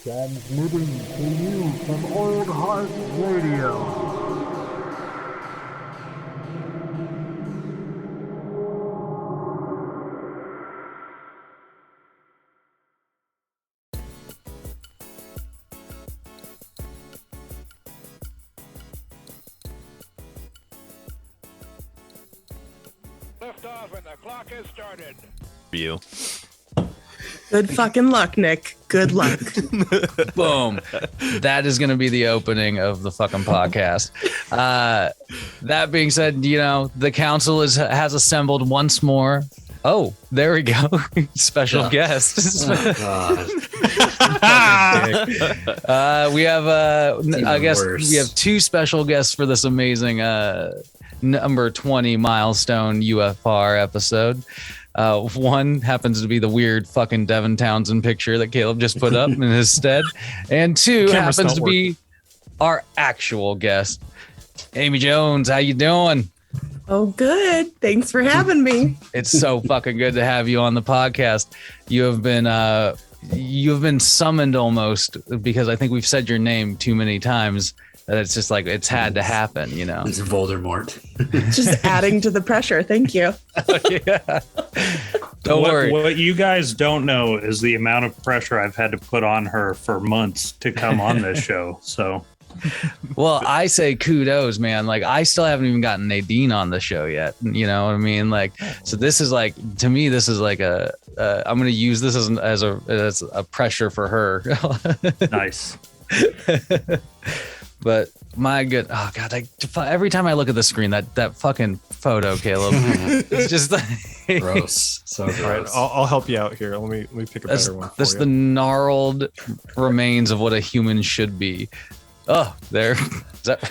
Transmitting to you from Old Heart Radio. Lift off and the clock has started. You. Good fucking luck, Nick. Good luck. Boom. That is going to be the opening of the fucking podcast. That being said, the council has assembled once more. Oh, there we go. Special guest. Oh, We have, I guess, worse. we have two special guests for this amazing number 20 milestone UFR episode. One happens to be the weird fucking Devin Townsend picture that Caleb just put up in his stead. And two happens to be our actual guest, Aimee Jones. How you doing? Oh, good. Thanks for having me. It's so fucking good to have you on the podcast. You have been summoned almost, because I think we've said your name too many times that it's just like it's had to happen, It's Voldemort. Just adding to the pressure. Thank you. Yeah. Don't worry. What you guys don't know is the amount of pressure I've had to put on her for months to come on this show. So, Well, I say kudos, man. Like, I still haven't even gotten Nadine on the show yet. You know what I mean? Like, so this is like, to me, this is like I'm going to use this as a pressure for her. nice. But my good, oh God, every time I look at the screen, that fucking photo, Caleb, it's just like, Gross. So gross. All right, I'll help you out here. Let me pick a better one for that's you. the gnarled remains of what a human should be. Oh, there. Is that,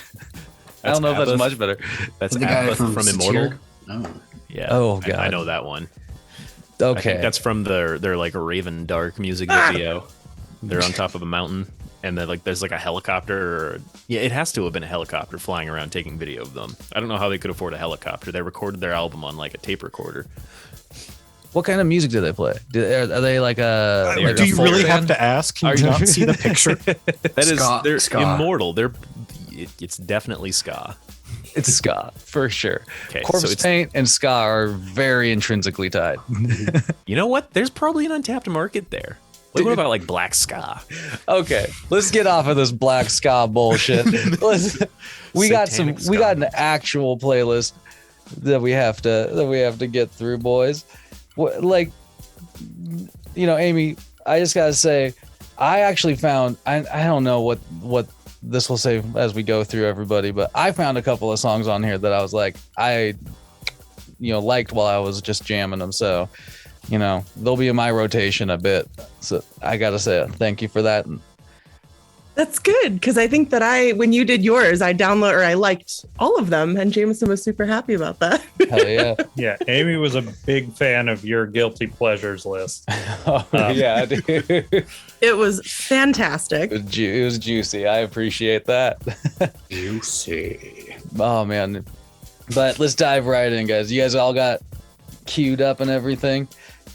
I don't know if that's Abbott. much better. That's The guy Abbott from Immortal. Satyr? Oh. Yeah. Oh, I God. know that one. I Okay. think that's from their like Raven Dark music video. They're on top of a mountain, and then there's like a helicopter. It has to have been a helicopter flying around taking video of them. I don't know how they could afford a helicopter. They recorded their album on like a tape recorder. What kind of music do they play? Are they like a? like Do a you folk really band? have to ask? Can Are you you- not see the picture? That is, Ska. they're Ska. Immortal. It's definitely ska. It's ska for sure. Okay, Corpse so it's- Paint and ska are very intrinsically tied. You know what? There's probably an untapped market there. Like, what about like black ska? Okay, let's get off of this black ska bullshit. We got Satanic an actual playlist that we have to get through, boys. Aimee, I just gotta say, I actually found, I don't know what this will say as we go through everybody, but I found a couple of songs on here that I was like, liked while I was just jamming them. So, they'll be in my rotation a bit. So I gotta say thank you for that. That's good, because I think that when you did yours, I liked all of them, and Jameson was super happy about that. Hell yeah. Yeah, Amy was a big fan of your guilty pleasures list. Oh, yeah, dude. It was fantastic. It was juicy. I appreciate that. Juicy. Oh man. But let's dive right in, guys. You guys all got queued up and everything?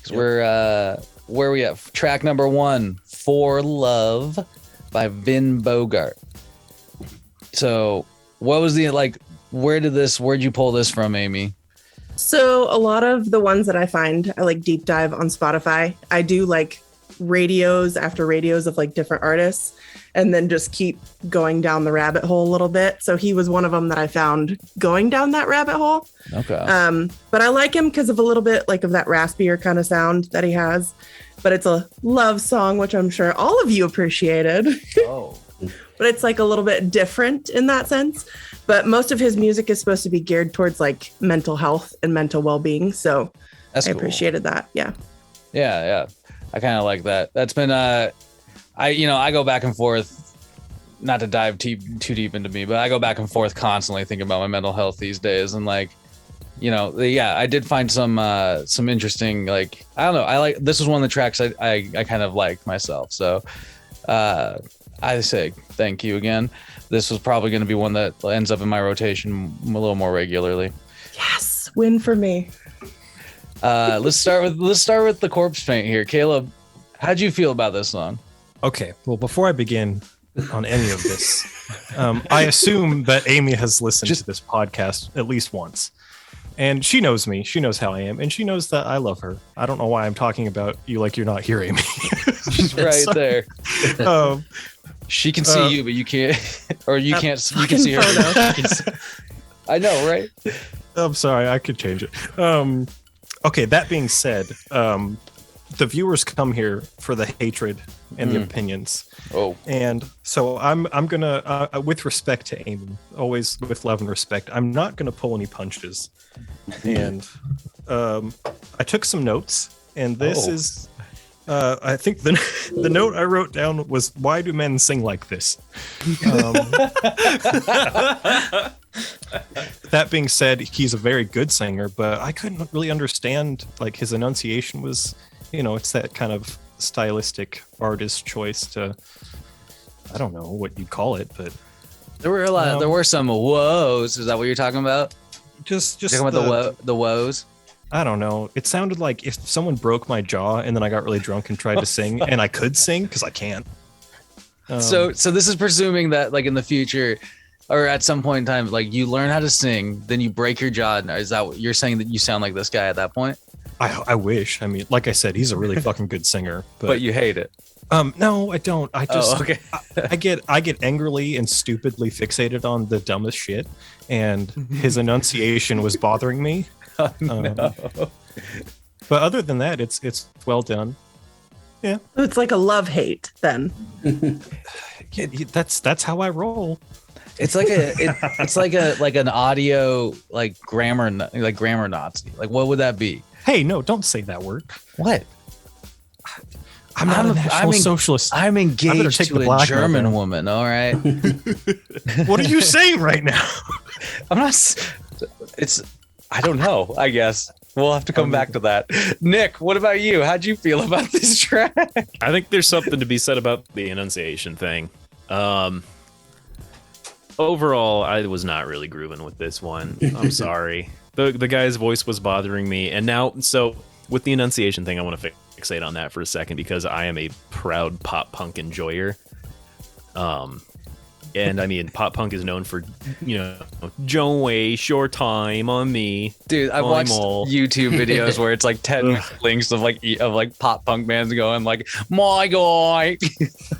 'Cause we're where we at? Track number 1, For Love by Vin Bogart. So what was where'd you pull this from, Aimee? So a lot of the ones that I find, I like deep dive on Spotify. I do like radios after radios of like different artists, and then just keep going down the rabbit hole a little bit. So he was one of them that I found going down that rabbit hole. Okay. But I like him because of a little bit like of that raspier kind of sound that he has. But it's a love song, which I'm sure all of you appreciated. Oh. But it's like a little bit different in that sense. But most of his music is supposed to be geared towards like mental health and mental well-being. So That's I cool. appreciated that. Yeah. Yeah. I kind of like that. That's been I go back and forth, not to dive too deep into me, but I go back and forth constantly thinking about my mental health these days. And I did find some interesting, I don't know. This was one of the tracks I kind of liked myself. So I say thank you again. This was probably going to be one that ends up in my rotation a little more regularly. Yes. Win for me. Let's start with the Corpse Paint here. Caleb, how'd you feel about this song? Okay, well, before I begin on any of this, I assume that Aimee has listened to this podcast at least once. And she knows me. She knows how I am. And she knows that I love her. I don't know why I'm talking about you like you're not here, Aimee. She's right there. Um, She can see you, but you can't. Or you can't. You can see her. I know, right? I'm sorry. I could change it. Okay, that being said, the viewers come here for the hatred and the opinions. Oh, and so I'm gonna, with respect to Aimee, always with love and respect, I'm not gonna pull any punches. And I took some notes, and this is, I think the note I wrote down was, "Why do men sing like this?" That being said, he's a very good singer, but I couldn't really understand, like, his enunciation was, it's that kind of stylistic artist choice to, I don't know what you'd call it, but there were a lot. There were some woes. Is that what you're talking about? Just You're talking about the woes. I don't know. It sounded like if someone broke my jaw and then I got really drunk and tried to sing, and I could sing because I can't. So this is presuming that, like, in the future, or at some point in time, like, you learn how to sing, then you break your jaw. Is that what you're saying, that you sound like this guy at that point? I wish. I mean, like I said, he's a really fucking good singer. But you hate it. No, I don't. I just okay. I get angrily and stupidly fixated on the dumbest shit, and his enunciation was bothering me. No. But other than that, it's well done. Yeah, It's like a love-hate then. yeah, that's how I roll. It's like it's like an audio, like grammar Nazi. Like, what would that be? Hey, no, don't say that word. What? I'm not a National Socialist. I'm engaged take to the a black German man. woman. All right. What are you saying right now? I'm not. It's. I don't know. I guess we'll have to come back to that. Nick, what about you? How'd you feel about this track? I think there's something to be said about the enunciation thing. Overall, I was not really grooving with this one. I'm sorry. The guy's voice was bothering me, and now, so with the enunciation thing, I want to fixate on that for a second because I am a proud pop punk enjoyer. And I mean, pop punk is known for, Joe waste your time on me. Dude, I've watched all. YouTube videos where it's like 10 links of like pop punk bands going like, my guy.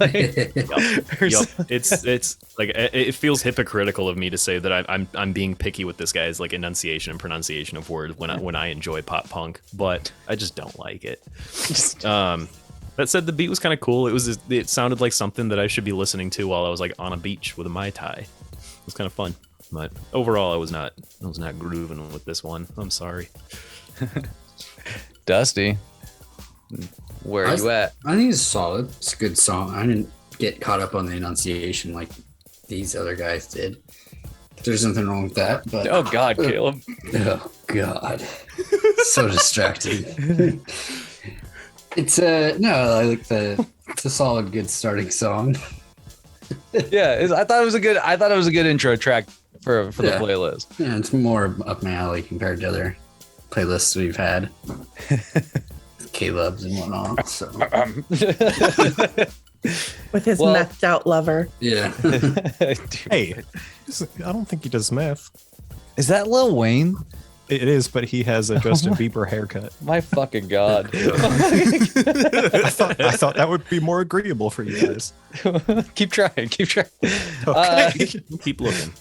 Yup. It's like, it feels hypocritical of me to say that I'm being picky with this guy's like enunciation and pronunciation of words when I enjoy pop punk, but I just don't like it. That said, the beat was kind of cool. It sounded like something that I should be listening to while I was like on a beach with a Mai Tai. It was kind of fun, but overall, I was not grooving with this one. I'm sorry. Dusty, where are you at? I think it's solid. It's a good song. I didn't get caught up on the enunciation like these other guys did. There's nothing wrong with that. But Oh God, Caleb. oh God, so distracting. It's I like it's a solid, good starting song. Yeah, I thought it was a good intro track for the playlist. Yeah, it's more up my alley compared to other playlists we've had. Caleb's and whatnot. So With his methed out lover. yeah. Hey, I don't think he does meth. Is that Lil Wayne? It is, but he has a Justin Bieber haircut. My fucking God. I thought that would be more agreeable for you guys. Keep trying. Okay. Keep looking.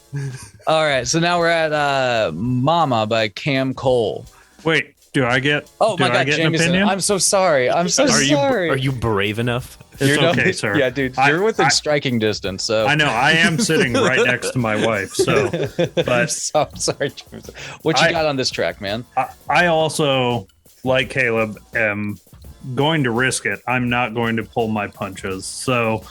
All right, so now we're at Mama by Cam Cole. Wait, do I get? Oh my do I God, get an Jameson! opinion? I'm so sorry. I'm so sorry. Are you brave enough? It's okay, sir. Yeah, dude, you're within striking distance. So I know I am sitting right next to my wife. So, but so sorry, Jameson. What you got on this track, man? I also, like Caleb, am going to risk it. I'm not going to pull my punches. So,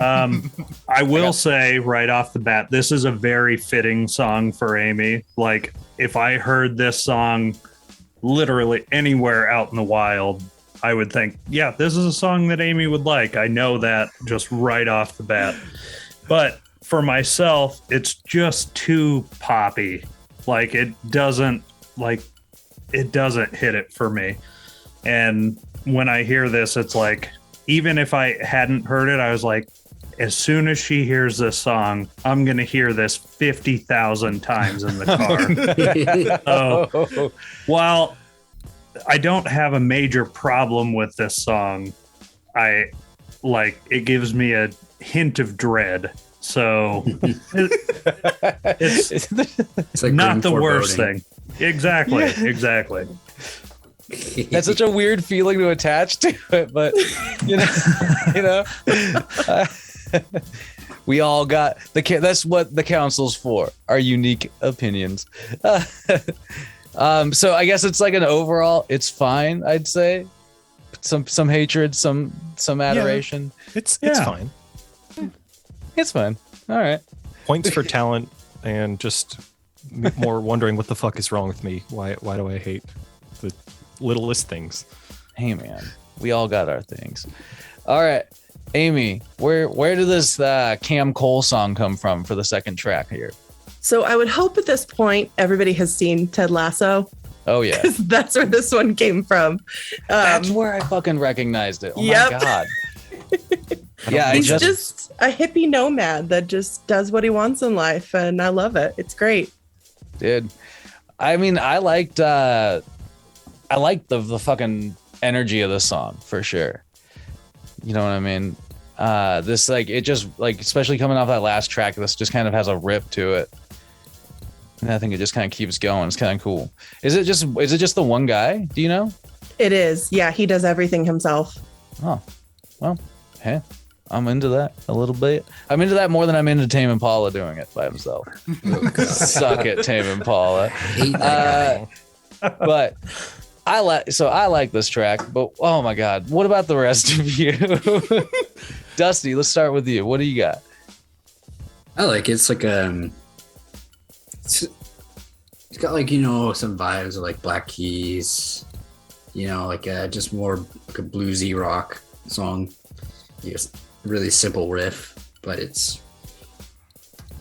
I will say right off the bat, this is a very fitting song for Aimee. Like, if I heard this song literally anywhere out in the wild, I would think, yeah, this is a song that Aimee would like. I know that just right off the bat. But for myself, it's just too poppy. Like, it doesn't hit it for me. And when I hear this, it's like, even if I hadn't heard it, I was like, as soon as she hears this song, I'm going to hear this 50,000 times in the car. So, while I don't have a major problem with this song, it gives me a hint of dread. So it's like not the grim worst foreboding. thing. Exactly. That's such a weird feeling to attach to it, but we all got that's what the council's for, our unique opinions. So I guess it's like an overall, it's fine, I'd say. Some hatred, some adoration. It's Yeah. fine. It's fine. All right. Points for talent and just more wondering what the fuck is wrong with me. Why do I hate the littlest things? Hey man, we all got our things. All right, Aimee, where did this Cam Cole song come from for the second track here? So I would hope at this point everybody has seen Ted Lasso. Oh yeah, 'Cause that's where this one came from. that's where I fucking recognized it. Oh Yep. my god. Yeah, He's just a hippie nomad that just does what he wants in life, and I love it. It's great. Dude, I mean, I liked the fucking energy of the song for sure. You know what I mean? This it just especially coming off that last track, this just kind of has a rip to it. And I think it just kind of keeps going. It's kind of cool. Is it just the one guy? Do you know? It is. Yeah, he does everything himself. Oh, well, hey, I'm into that a little bit. I'm into that more than I'm into Tame Impala doing it by himself. Suck it, Tame Impala. Hate that guy. But I like this track. But oh my god, what about the rest of you? Dusty, let's start with you. What do you got? I like it. It's like it's got some vibes of like Black Keys, just more like a bluesy rock song. Just really simple riff, but it's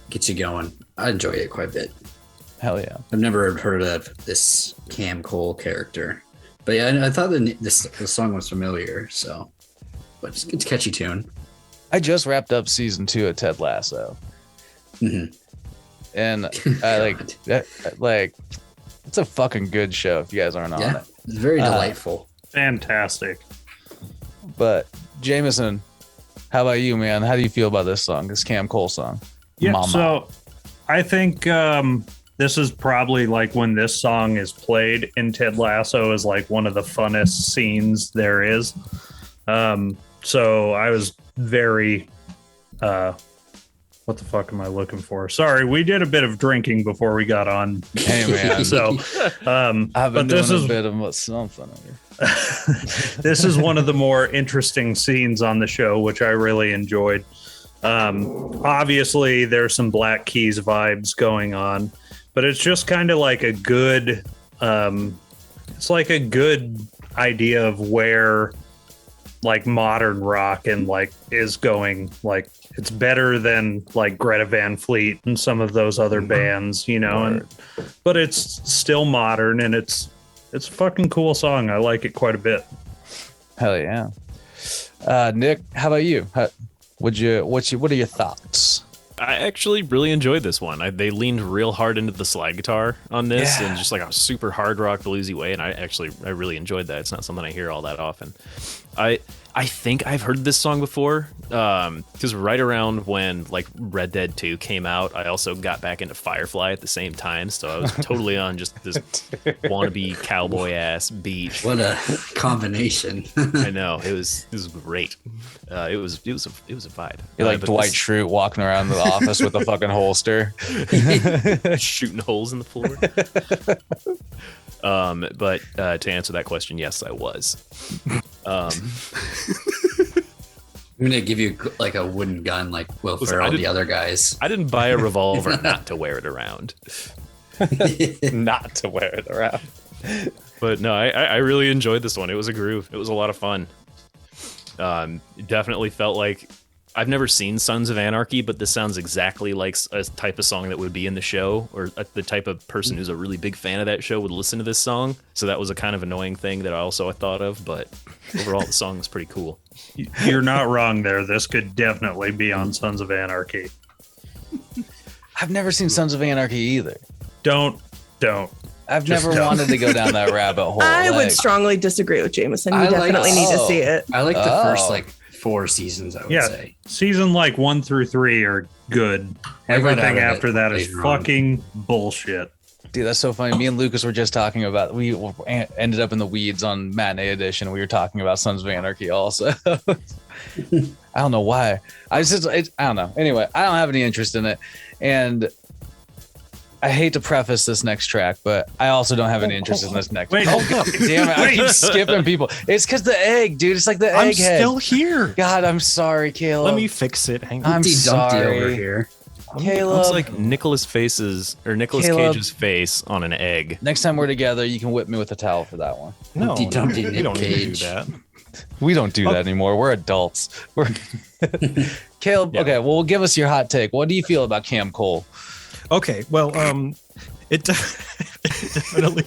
gets you going. I enjoy it quite a bit. Hell yeah. I've never heard of this Cam Cole character, but yeah, I thought the song was familiar. So, but it's a catchy tune. I just wrapped up season 2 of Ted Lasso. Mm-hmm. And it's a fucking good show if you guys aren't on Yeah, it. it's very delightful. Fantastic. But Jameson, how about you, man? How do you feel about this song, this Cam Cole song? Yeah, Mama. so I think this is probably like when this song is played in Ted Lasso is like one of the funnest scenes there is. So I was very what the fuck am I looking for? Sorry, we did a bit of drinking before we got on. Hey man. So I've been but this doing is a bit of something here. this is one of the more interesting scenes on the show, which I really enjoyed. Obviously, there's some Black Keys vibes going on, but it's just kind of like a good, it's like a good idea of where like modern rock and like is going. Like it's better than like Greta Van Fleet and some of those other bands, but it's still modern and it's a fucking cool song. I like it quite a bit. Hell yeah. Nick, how about you? What are your thoughts? I actually really enjoyed this one. They leaned real hard into the slide guitar on this in just like a super hard rock bluesy way, and I really enjoyed that. It's not something I hear all that often. I think I've heard this song before, because right around when like Red Dead 2 came out, I also got back into Firefly at the same time, so I was totally on just this wannabe cowboy ass beat. What a combination! I know, it was great. It was a vibe. You're like but Dwight Schrute walking around the office with a fucking holster, shooting holes in the floor. But to answer that question, yes, I was. I'm gonna give you like a wooden gun, like Will Listen, Ferrell, the other guys. I didn't buy a revolver not to wear it around. not to wear it around. But no, I really enjoyed this one. It was a groove. It was a lot of fun. It definitely felt like I've never seen Sons of Anarchy, but this sounds exactly like a type of song that would be in the show, or the type of person who's a really big fan of that show would listen to this song. So that was a kind of annoying thing that I also thought of, but overall the song is pretty cool. You're not wrong there. This could definitely be on Sons of Anarchy. I've never seen Sons of Anarchy either. Don't. I've Just never don't. wanted to go down that rabbit hole. I would like- strongly disagree with Jameson. You I like- definitely need to see it. I like the first Oh. like 4 seasons. I would Yeah, say. season like 1 through 3 are good. I got out Everything of it after that is later on. fucking bullshit. Dude, that's so funny. Me and Lucas were just talking about. We ended up in the weeds on Matinee Edition. We were talking about Sons of Anarchy also. I don't know why. I don't know. Anyway, I don't have any interest in it, and I hate to preface this next track, but I also don't have any interest in this next. Wait. Oh god damn it! I keep skipping people. It's because the egg, dude. It's like the I'm egghead. still here. God, I'm sorry, Caleb. Let me fix it. Hang on. I'm Humpty Dumpty sorry. over here. Caleb. Looks like Nicolas Caleb. Cage's face on an egg. Next time we're together, you can whip me with a towel for that one. No, Humpty Dumpty, we Nick don't need to do Cage. that. We don't do that anymore. We're adults. Caleb, okay, well, give us your hot take. What do you feel about Cam Cole? Okay, well, it definitely.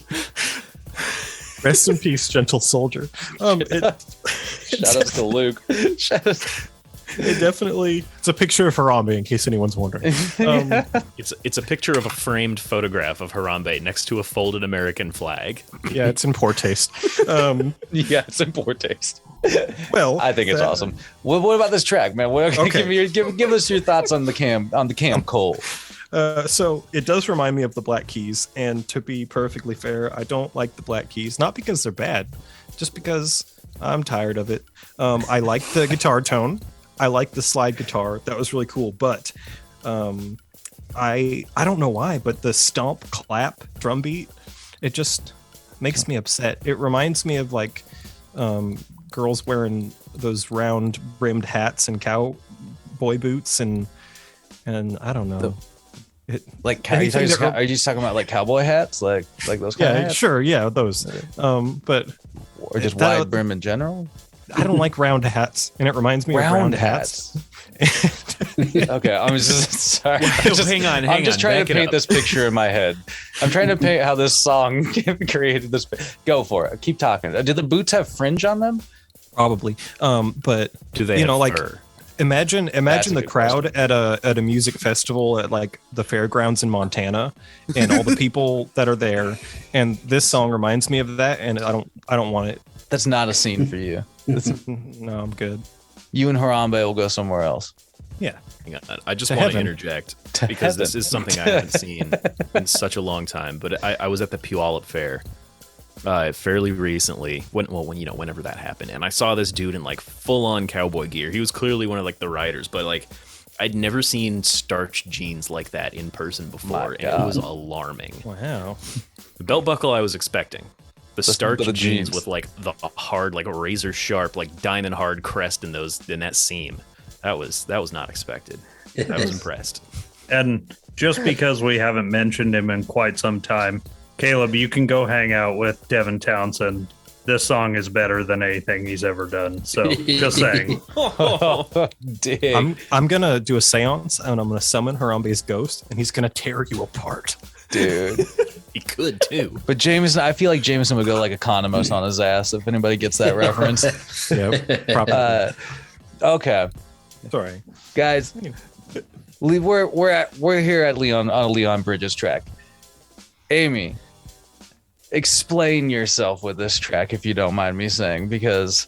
Rest in peace, gentle soldier. Shout out to Luke. It definitely. It's a picture of Harambe, in case anyone's wondering. It's a picture of a framed photograph of Harambe next to a folded American flag. Yeah, it's in poor taste. Yeah, it's in poor taste. Well, I think it's awesome. What about this track, man? Okay. Give us your thoughts on the Cam Cole. So it does remind me of the Black Keys, and to be perfectly fair, I don't like the Black Keys, not because they're bad, just because I'm tired of it. I like the guitar tone. I like the slide guitar. That was really cool, but I don't know why, but the stomp clap drum beat, it just makes me upset. It reminds me of like girls wearing those round brimmed hats and cowboy boots and I don't know. Like, Anything are you just talking about like cowboy hats, like those kind of Yeah, hats? sure, yeah, those. But Or just that- wide brim in general? I don't like round hats, and it reminds me of round hats. Okay, I'm just sorry. I'm just trying to paint this picture in my head. I'm trying to paint how this song created this. Go for it. Keep talking. Did the boots have fringe on them? Probably. But Do they? you have know, like fur? imagine That's a the good crowd at a music festival at like the fairgrounds in Montana, and all the people that are there, and this song reminds me of that, and I don't want it. That's not a scene for you. No, I'm good. You and Harambe will go somewhere else. Yeah. Hang on. I just To want to heaven. interject To because this heaven. is something I haven't seen in such a long time. But I was at the Puyallup Fair fairly recently, whenever that happened, and I saw this dude in like full on cowboy gear. He was clearly one of like the riders, but like I'd never seen starched jeans like that in person before, and it was alarming. Wow. The belt buckle I was expecting. The starched the jeans jeans. with like the hard, like a razor sharp, like diamond hard crest in that seam. That was not expected. I was impressed. And just because we haven't mentioned him in quite some time, Caleb, you can go hang out with Devin Townsend. This song is better than anything he's ever done. So just saying. Dig. I'm gonna do a seance, and I'm gonna summon Harambe's ghost, and he's gonna tear you apart. Dude. He could too. But Jameson, I feel like Jameson would go like Economos on his ass if anybody gets that reference. Yeah, probably. Okay, Sorry. guys, we're here at Leon on a Leon Bridges track. Aimee, explain yourself with this track if you don't mind me saying, because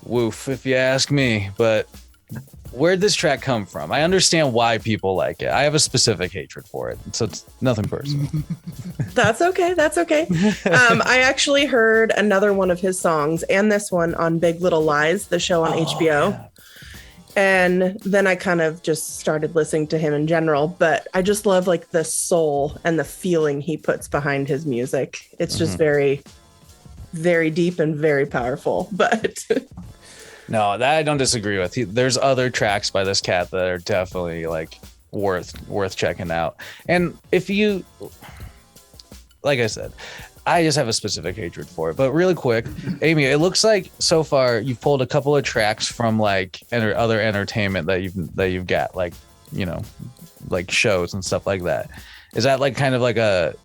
woof, if you ask me. But where'd this track come from? I understand why people like it. I have a specific hatred for it, so it's nothing personal. That's okay. That's okay. I actually heard another one of his songs and this one on Big Little Lies, the show on HBO. Yeah. And then I kind of just started listening to him in general, but I just love like the soul and the feeling he puts behind his music. It's just very, very deep and very powerful. But No, that I don't disagree with. There's other tracks by this cat that are definitely like worth checking out. And if you, like I said, I just have a specific hatred for it. But really quick, Aimee, it looks like so far you've pulled a couple of tracks from like other entertainment that you've got, like, you know, like shows and stuff like that. Is that like kind of like a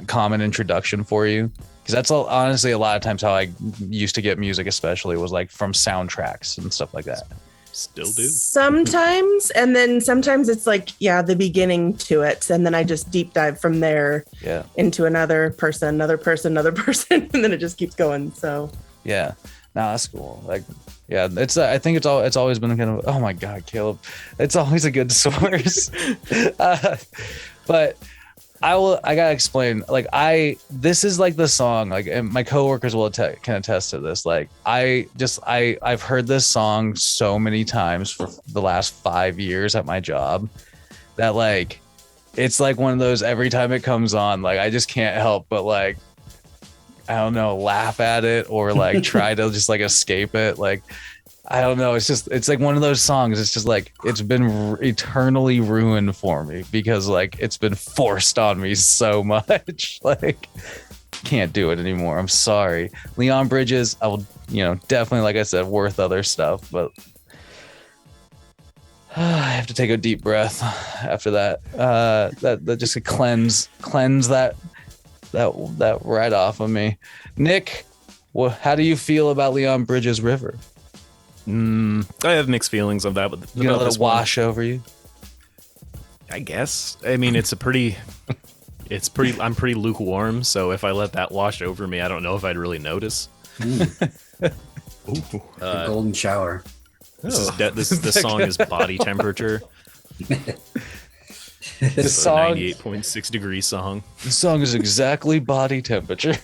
common introduction for you? Because that's honestly a lot of times how I used to get music, especially was like from soundtracks and stuff like that. Still do. Sometimes, and then sometimes it's like, yeah, the beginning to it, and then I just deep dive from there into another person, and then it just keeps going. So yeah, no, that's cool. Like, yeah, it's I think it's always been kind of, oh my god, Caleb, it's always a good source. But I gotta explain, like, this is like the song, like, and my coworkers will can attest to this. Like, I've heard this song so many times for the last 5 years at my job that, like, it's like one of those, every time it comes on, like, I just can't help but, like, I don't know, laugh at it or like try to just like escape it. Like, I don't know. It's like one of those songs. It's just like, it's been eternally ruined for me because like it's been forced on me so much. Like, can't do it anymore. I'm sorry. Leon Bridges, I will, definitely, like I said, worth other stuff, but I have to take a deep breath after that. That just cleanse that right off of me. Nick, how do you feel about Leon Bridges' River? I have mixed feelings of that, but you gonna let it wash over you? I guess. I mean, I'm pretty lukewarm, so if I let that wash over me, I don't know if I'd really notice. Golden shower. This song is body temperature. The song, 98.6 degree song. The song is exactly body temperature.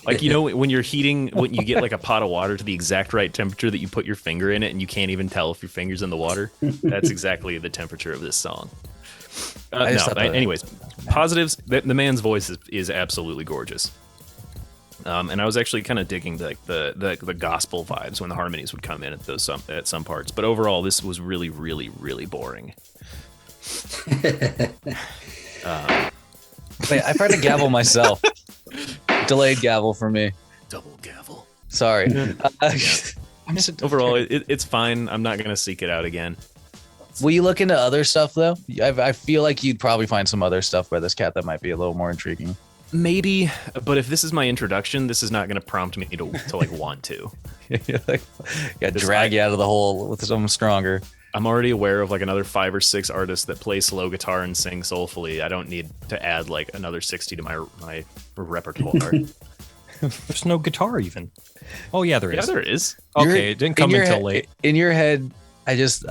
Like, when you're heating, when you get like a pot of water to the exact right temperature that you put your finger in it and you can't even tell if your finger's in the water. That's exactly the temperature of this song. Anyways, positives. The man's voice is absolutely gorgeous. And I was actually kind of digging the gospel vibes when the harmonies would come in at some parts. But overall, this was really, really, really boring. Wait, I tried to gavel myself. Delayed gavel for me. Double gavel. Sorry. Overall, it's fine. I'm not gonna seek it out again. Will you look into other stuff though? I feel like you'd probably find some other stuff by this cat that might be a little more intriguing. Maybe, but if this is my introduction, this is not going to prompt me to like want to. Drag you out of the hole with something stronger. I'm already aware of like another 5 or 6 artists that play slow guitar and sing soulfully. I don't need to add like another 60 to my repertoire. There's no guitar even. Oh yeah, there is. Yeah, there is. Okay, it didn't come until late. In your head, I just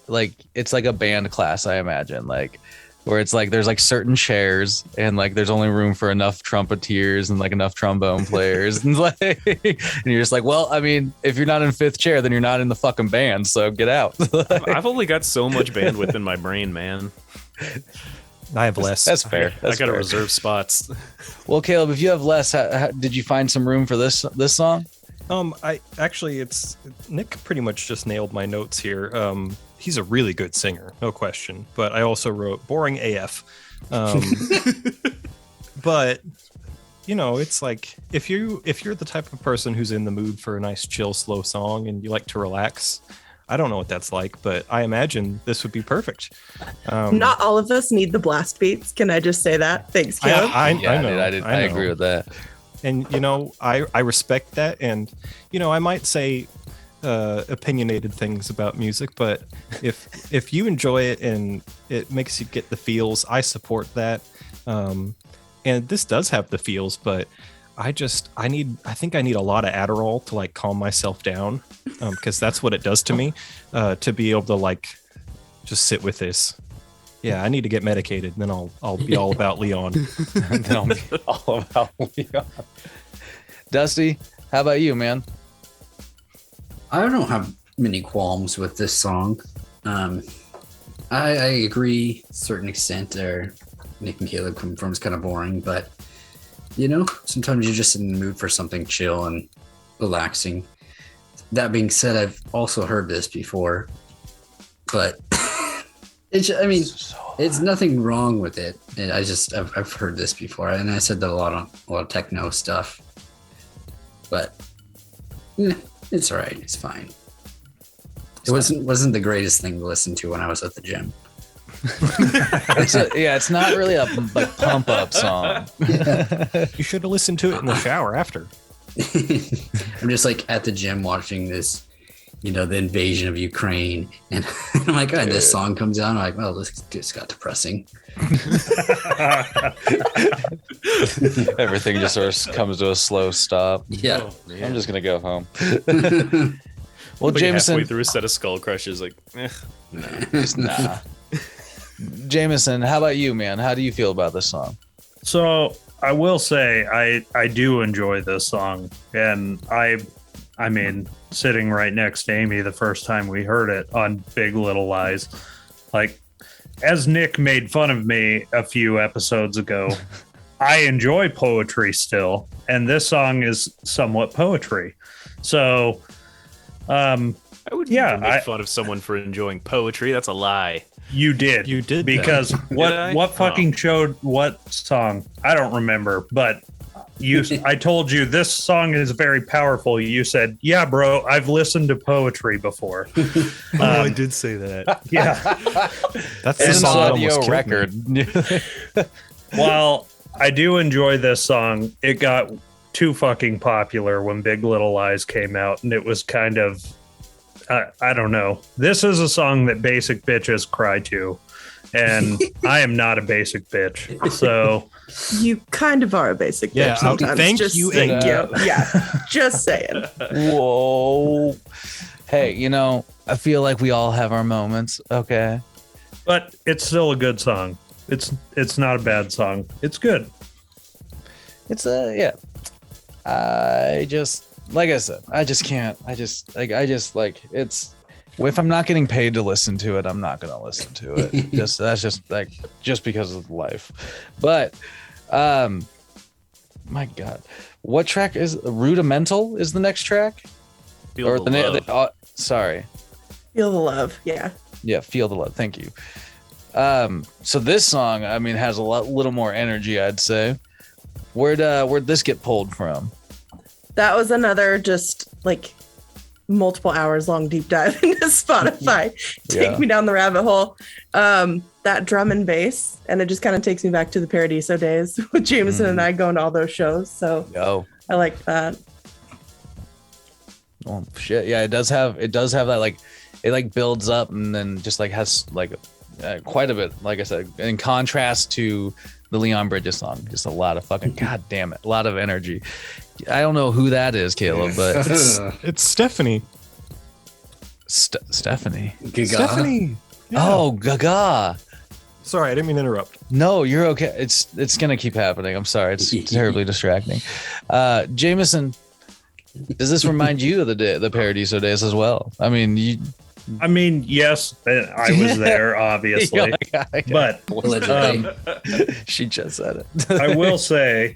like, it's like a band class, I imagine, like, where it's like there's like certain chairs and like there's only room for enough trumpeteers and like enough trombone players and like, and you're just like, well, I mean, if you're not in 5th chair, then you're not in the fucking band, so get out. I've only got so much bandwidth in my brain, man. I have less. That's fair. I got to reserve spots. Well, Caleb, if you have less, did you find some room for this song? It's Nick pretty much just nailed my notes here. He's a really good singer, no question. But I also wrote boring AF. But it's like if you're the type of person who's in the mood for a nice chill slow song and you like to relax, I don't know what that's like, but I imagine this would be perfect. Not all of us need the blast beats. Can I just say that? Thanks, Caleb. I know. I agree with that. And I respect that, and I might say opinionated things about music, but if you enjoy it and it makes you get the feels, I support that. And this does have the feels, but I think I need a lot of Adderall to like calm myself down, because that's what it does to me, to be able to like just sit with this. Yeah, I need to get medicated, and then I'll be all about Leon. Then I'll be all about Leon. Dusty, how about you, man? I don't have many qualms with this song. I agree to a certain extent there. Nick and Caleb come from is kind of boring, but sometimes you're just in the mood for something chill and relaxing. That being said, I've also heard this before, but I mean, it's nothing wrong with it. I've heard this before, and I said that a lot of techno stuff. But it's all right. It's fine. It wasn't the greatest thing to listen to when I was at the gym. It's not really a like pump up song. You should have listened to it in the shower after. I'm just like at the gym watching this, the invasion of Ukraine, and I'm like, oh, this song comes on. I'm like, well, this just got depressing. Everything just sort of comes to a slow stop. Yeah, I'm just gonna go home. Well, Like Jameson, halfway through a set of skull crushes, like, nah. Jameson, how about you, man? How do you feel about this song? So I will say I do enjoy this song, and I mean, sitting right next to Aimee the first time we heard it on Big Little Lies, like, as Nick made fun of me a few episodes ago, I enjoy poetry still, and this song is somewhat poetry. So, I would make fun of someone for enjoying poetry. That's a lie. You did because that. what fucking showed what song? I don't remember, but I told you this song is very powerful. You said, "Yeah, bro, I've listened to poetry before." I did say that. Yeah, That's the song that almost killed record. me. while I do enjoy this song, it got too fucking popular when Big Little Lies came out, and it was kind of, I don't know. This is a song that basic bitches cry to, and I am not a basic bitch, so You kind of are a basic Yeah, bitch sometimes. thank Just you, thank you. Aimee. Yeah, just saying. Whoa. Hey, I feel like we all have our moments. Okay. but it's still a good song. It's not a bad song. It's good. It's yeah. I just, like I said, I just can't. It's, if I'm not getting paid to listen to it, I'm not gonna listen to it. That's just because of life. But my God, what track is Rudimental? Is the next track? Feel the love. Sorry. Feel the love. Yeah. Yeah, Feel the Love. Thank you. So this song, I mean, has a little more energy, I'd say. Where'd this get pulled from? That was another just like multiple hours long deep dive into Spotify. Take me down the rabbit hole. That drum and bass, and it just kind of takes me back to the Paradiso days with Jameson and I going to all those shows. So I like that. Oh shit! Yeah, it does have that, like, it like builds up and then just like has like quite a bit. Like I said, in contrast to the Leon Bridges song, just a lot of fucking god damn it, a lot of energy. I don't know who that is, Caleb, but It's Stephanie. Stephanie. Gaga. Stephanie. Yeah. Oh, Gaga. Sorry, I didn't mean to interrupt. No, you're okay. It's gonna keep happening. I'm sorry. It's terribly distracting. Jameson, does this remind you of the Paradiso days as well? I mean, yes, I was there, obviously, but she just said it. I will say,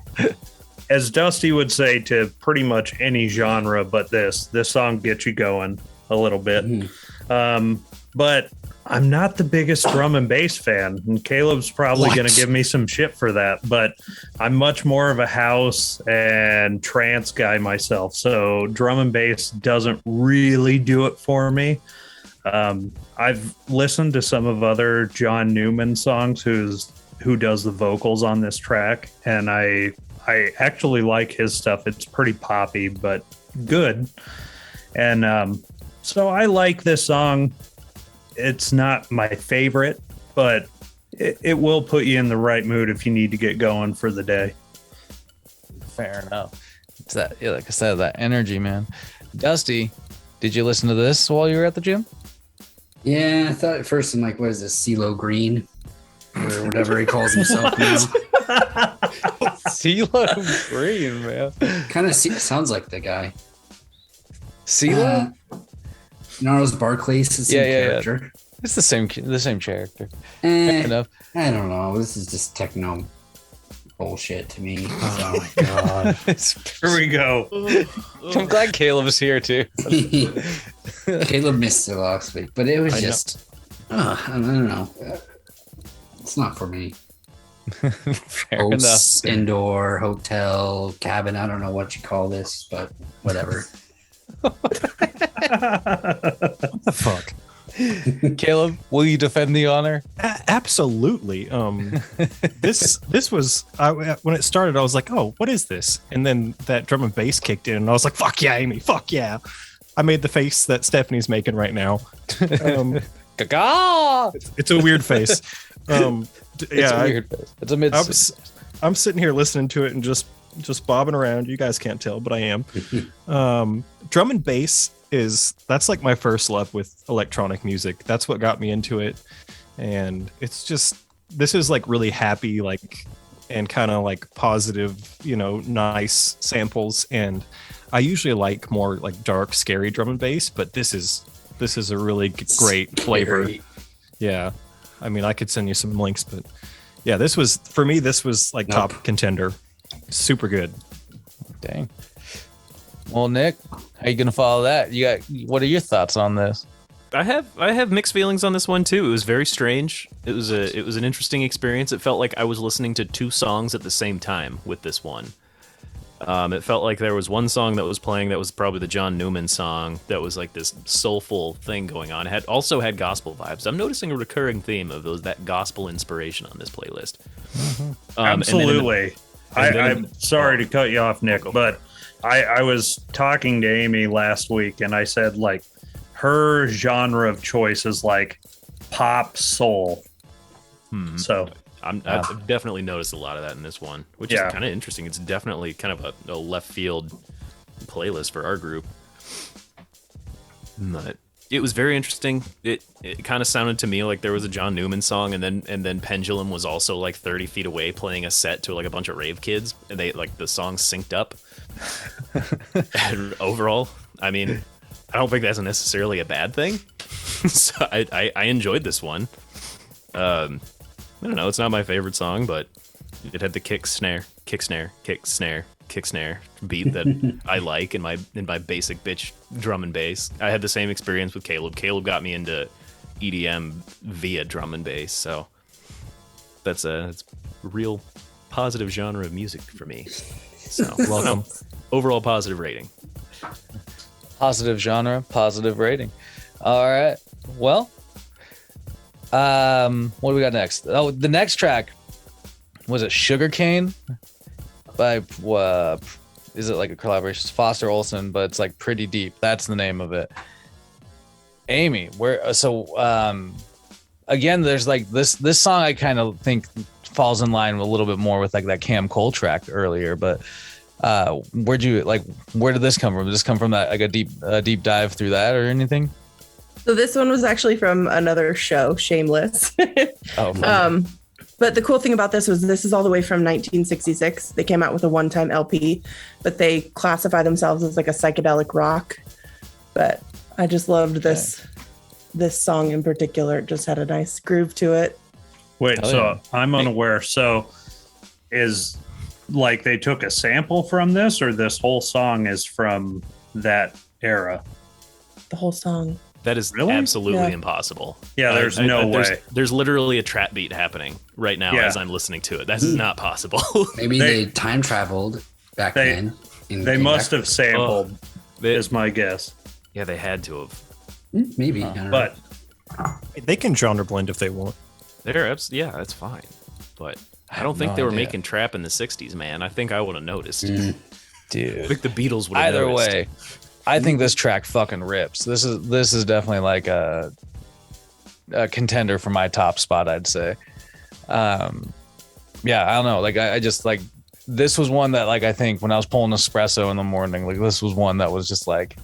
as Dusty would say to pretty much any genre, but this song gets you going a little bit. But I'm not the biggest drum and bass fan, and Caleb's probably going to give me some shit for that, but I'm much more of a house and trance guy myself, so drum and bass doesn't really do it for me. I've listened to some of other John Newman songs who does the vocals on this track, and I actually like his stuff. It's pretty poppy, but good. And so I like this song. It's not my favorite, but it will put you in the right mood if you need to get going for the day. Fair enough. It's that, yeah, like I said, that energy, man. Dusty, did you listen to this while you were at the gym? Yeah, I thought at first, I'm like, what is this, CeeLo Green? Or whatever he calls himself now. CeeLo Green, man. Kind of sounds like the guy. CeeLo? Gnarls Barkley's the same character. Yeah. It's the same character. Enough. I don't know. This is just techno bullshit to me. Oh my god. Here we go. I'm glad Caleb's here too. Caleb missed it last week, but it was just I don't know. It's not for me. Fair House, enough. indoor, hotel, cabin. I don't know what you call this, but whatever. What the fuck? Caleb, will you defend the honor? Absolutely. This was when it started. I was like, "Oh, what is this?" And then that drum and bass kicked in, and I was like, "Fuck yeah, Aimee! Fuck yeah!" I made the face that Stephanie's making right now. Gaga! It's a weird face. It's a weird face. It's a mid. I'm sitting here listening to it and just bobbing around. You guys can't tell, but I am. Drum and bass that's like my first love with electronic music. That's what got me into it, and it's just this is like really happy, like, and kind of like positive, nice samples. And I usually like more like dark, scary drum and bass, but this is a really great flavor. Scary. Yeah. I mean, I could send you some links, but yeah, this was like top contender. Super good. Dang. Well, Nick, how you gonna follow that? What are your thoughts on this? I have mixed feelings on this one too. It was very strange. It was an interesting experience. It felt like I was listening to two songs at the same time with this one. It felt like there was one song that was playing that was probably the John Newman song that was like this soulful thing going on. It also had gospel vibes. I'm noticing a recurring theme of that gospel inspiration on this playlist. Absolutely. I'm sorry to cut you off, Nick, but I was talking to Aimee last week, and I said, like, her genre of choice is like pop soul. So I've definitely noticed a lot of that in this one, which is kind of interesting. It's definitely kind of a left field playlist for our group. But it was very interesting. It kind of sounded to me like there was a John Newman song, and then Pendulum was also like 30 feet away playing a set to like a bunch of rave kids, and they like the songs synced up. And overall, I mean, I don't think that's necessarily a bad thing. So I enjoyed this one. I don't know, it's not my favorite song, but it had the kick snare beat that I like in my basic bitch drum and bass. I had the same experience with Caleb. Caleb got me into EDM via drum and bass, so it's a real positive genre of music for me. So welcome. Overall positive rating. Positive genre, positive rating. All right. Well, what do we got next? Oh, the next track was it Sugarcane by is it like a collaboration? It's Foster Olson, but it's like Pretty Deep. That's the name of it. Aimee, again, there's like this song I kind of think falls in line a little bit more with like that Cam Cole track earlier, but where did this come from? Did this come from that like a deep dive through that or anything? So this one was actually from another show, Shameless. But the cool thing about this is all the way from 1966. They came out with a one-time LP, but they classify themselves as like a psychedelic rock. But I just loved this song in particular. It just had a nice groove to it. Wait, I'm unaware. So is like they took a sample from this, or this whole song is from that era? The whole song. That is really? Absolutely impossible. Yeah, there's no way. There's literally a trap beat happening right now as I'm listening to it. That is not possible. Maybe they time traveled back then. They must have sampled, is my guess. Yeah, they had to have. Maybe. But they can genre blend if they want. That's fine. But I don't think they were making trap in the 60s, man. I think I would have noticed. Dude. I think the Beatles would have noticed. Either way, I think this track fucking rips. This is definitely like a contender for my top spot, I'd say. I don't know. Like I just like this was one that like I think when I was pulling espresso in the morning, like this was one that was just like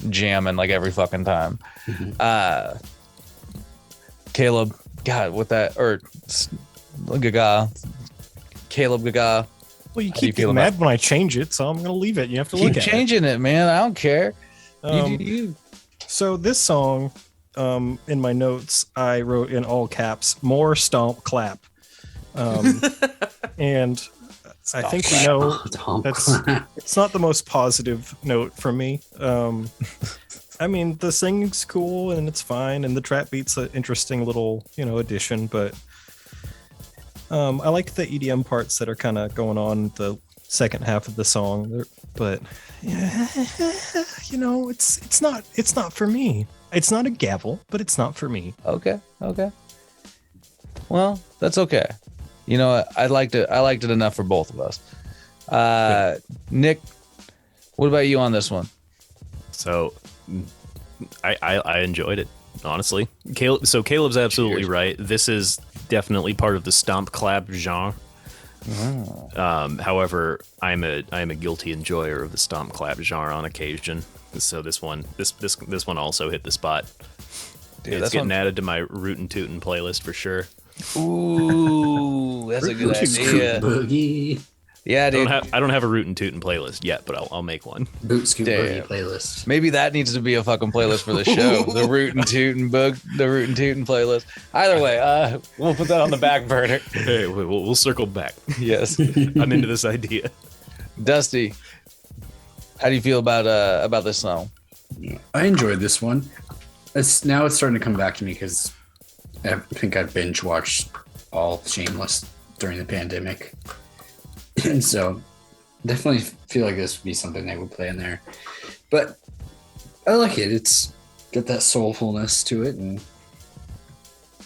jamming like every fucking time. Caleb, God, with that or Gaga, Caleb Gaga. Well, you keep getting mad when I change it, so I'm going to leave it. You have to look at it. Keep changing it, man. I don't care. So this song, in my notes, I wrote in all caps, more stomp clap. And I think we know it's not the most positive note from me. I mean, the singing's cool and it's fine, and the trap beat's an interesting little, addition. But I like the EDM parts that are kind of going on the second half of the song. But yeah, it's not for me. It's not a gavel, but it's not for me. Okay. Well, that's okay. You know what? I liked it enough for both of us. Nick, what about you on this one? So I enjoyed it, honestly. Caleb's absolutely right. This is definitely part of the stomp clap genre. However, I'm a guilty enjoyer of the stomp clap genre on occasion. So this one also hit the spot. Dude, it's getting added to my Rootin' Tootin' playlist for sure. Ooh, that's a good idea. Boogie. Yeah, dude. I don't have a Rootin' Tootin' playlist yet, but I'll make one. Boot Scoot Boogie playlist. Maybe that needs to be a fucking playlist for the show. The Rootin' Tootin' playlist. Either way, we'll put that on the back burner. Hey, we'll circle back. Yes, I'm into this idea. Dusty, how do you feel about this song? I enjoyed this one. It's starting to come back to me because I think I binge watched all Shameless during the pandemic. And so definitely feel like this would be something they would play in there. But I like it. It's got that soulfulness to it, and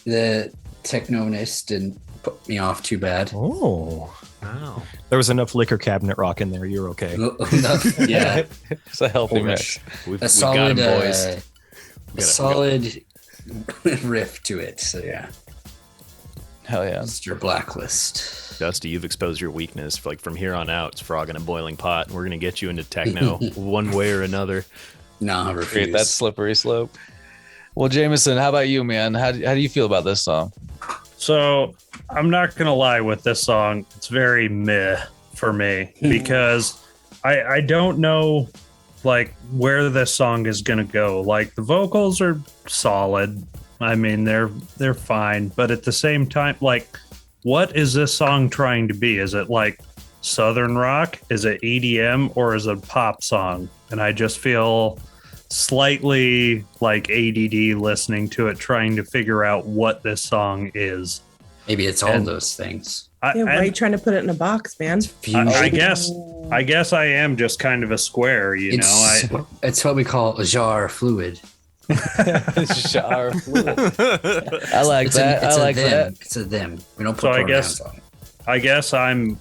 the techno-ness didn't put me off too bad. Oh. Wow. There was enough liquor cabinet rock in there. You're okay. Yeah. It's a healthy mix. We've A solid, got 'em, boys. solid riff to it. So yeah. Hell yeah. It's your blacklist. Dusty, you've exposed your weakness. From here on out, it's frog in a boiling pot. We're gonna get you into techno one way or another. Nah, I Create refuse. that slippery slope. Well, Jameson, how about you, man? How do you feel about this song? So I'm not gonna lie with this song. It's very meh for me because I don't know like where this song is gonna go. Like the vocals are solid. I mean they're fine, but at the same time, like what is this song trying to be? Is it like Southern rock? Is it EDM, or is it a pop song? And I just feel slightly like ADD listening to it, trying to figure out what this song is. Maybe it's all those things. Yeah, why are you trying to put it in a box, man? I guess I am just kind of a square, It's what we call a jar fluid. Shower fluid. I like that. I like that. It's a them. We don't put So I pronouns on it. I guess I'm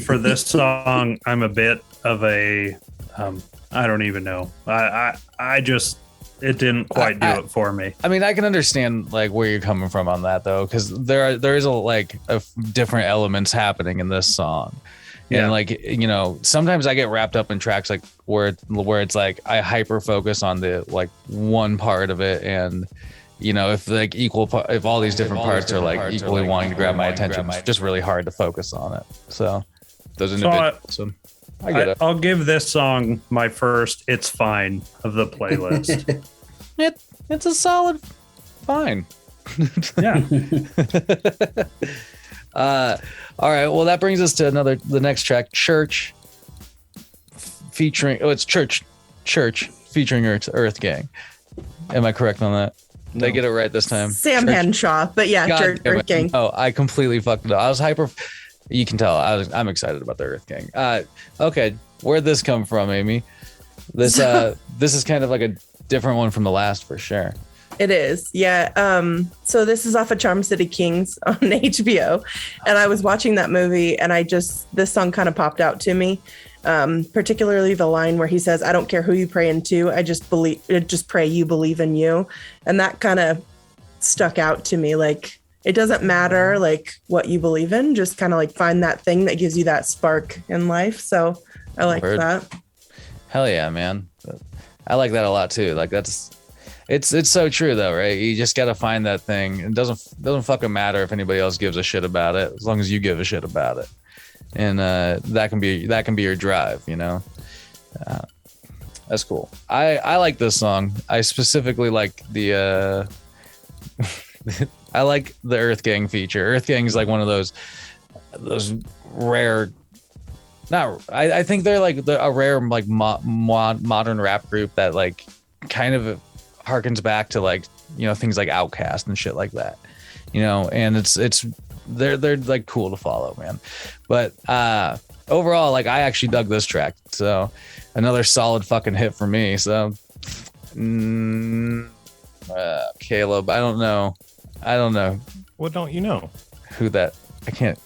for this song I'm a bit of a I don't even know. I just it didn't quite do it for me. I mean, I can understand like where you're coming from on that though, because there is a different elements happening in this song. Yeah. And like, sometimes I get wrapped up in tracks like where it's like I hyper focus on the like one part of it, and if all these different parts are like equally wanting to grab my attention, it's just really hard to focus on it. So those individuals. So I get it. I'll give this song my first "It's Fine" of the playlist. It's a solid fine. Yeah. All right. Well, that brings us to the next track, Church, featuring. Oh, it's Church featuring Earth Gang. Am I correct on that? Did I get it right this time? Sam Henshaw, but yeah, God damn Earth it. Gang. Oh, I completely fucked it up. I was hyper. You can tell. I'm excited about the Earth Gang. Okay, where'd this come from, Aimee? This is kind of like a different one from the last for sure. It is, yeah. So this is off of Charm City Kings on HBO, and I was watching that movie, and this song kind of popped out to me, particularly the line where he says, "I don't care who you pray into, I just pray you believe in you," and that kind of stuck out to me. Like it doesn't matter like what you believe in, just kind of like find that thing that gives you that spark in life. So I like that. Hell yeah, man! I like that a lot too. Like it's so true though, right? You just got to find that thing. It doesn't fucking matter if anybody else gives a shit about it, as long as you give a shit about it. And that can be your drive, That's cool. I like this song. I specifically like the I like the Earth Gang feature. Earth Gang is like one of those rare. I think they're like a rare like modern rap group that like kind of harkens back to like, you know, things like Outkast and shit like that, you know, and they're like cool to follow, man. But overall, like I actually dug this track, so another solid fucking hit for me. So Caleb, I don't know What don't you know? who that. I can't.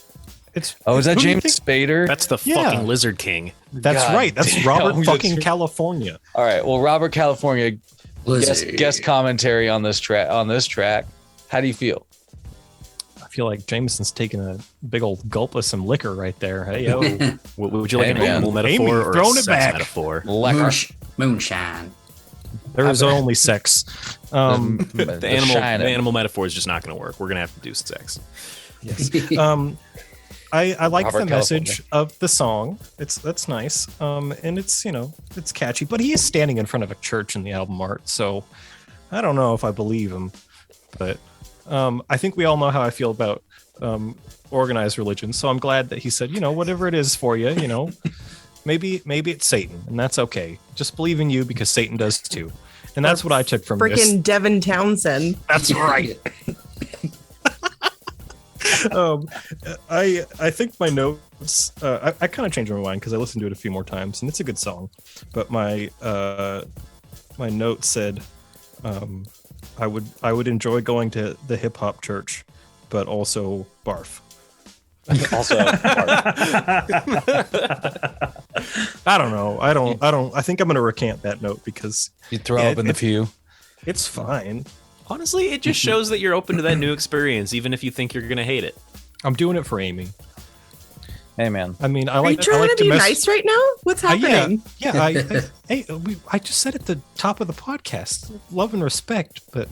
It's Is that who do you James think- Spader? That's the Yeah. fucking Lizard King. That's God right. That's damn, Robert that's fucking right. California. All right. Well, Robert California, Blizzard. guest commentary on this track. How do you feel? I feel like Jameson's taking a big old gulp of some liquor right there. Hey yo, Would you like Hey, an man. animal metaphor Aimee, or a throwing it sex back. metaphor? Moonshine. there is only sex. The animal metaphor is just not going to work. We're going to have to do sex. Yes. I like Robert the message of the song. That's nice. And it's, you know, it's catchy. But he is standing in front of a church in the album art, so I don't know if I believe him. But I think we all know how I feel about organized religion. So I'm glad that he said, you know, whatever it is for you, you know, maybe it's Satan, and that's okay. Just believe in you because Satan does too. And that's what I took from this. Freaking Devin Townsend. That's right. I think my notes. I kind of changed my mind because I listened to it a few more times, and it's a good song. But my note said, I would enjoy going to the hip hop church, but also barf. Also, I don't know. I think I'm gonna recant that note because you throw up in the pew. it's fine. Honestly, it just shows that you're open to that new experience, even if you think you're going to hate it. I'm doing it for Aimee. Hey, man. I mean, I Are you like. I trying like to be mess- nice right now? What's happening? I just said at the top of the podcast, love and respect, but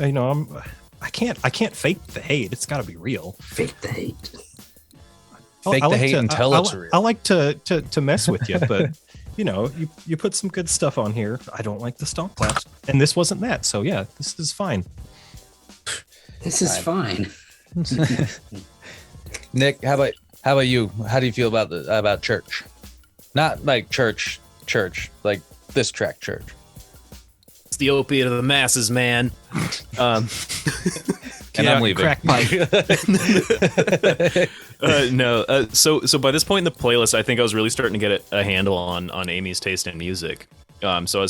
you know, I can't fake the hate. It's got to be real. Fake the hate. Fake the hate until it's real. I like to mess with you, but you know, you put some good stuff on here. I don't like the stomp claps, and this wasn't that. So yeah, this is fine. This is fine. Nick, how about you? How do you feel about church? Not like church, like this track, church. It's the opiate of the masses, man. And I'm leaving. Crack pipe. No. So by this point in the playlist, I think I was really starting to get a handle on Amy's taste in music. So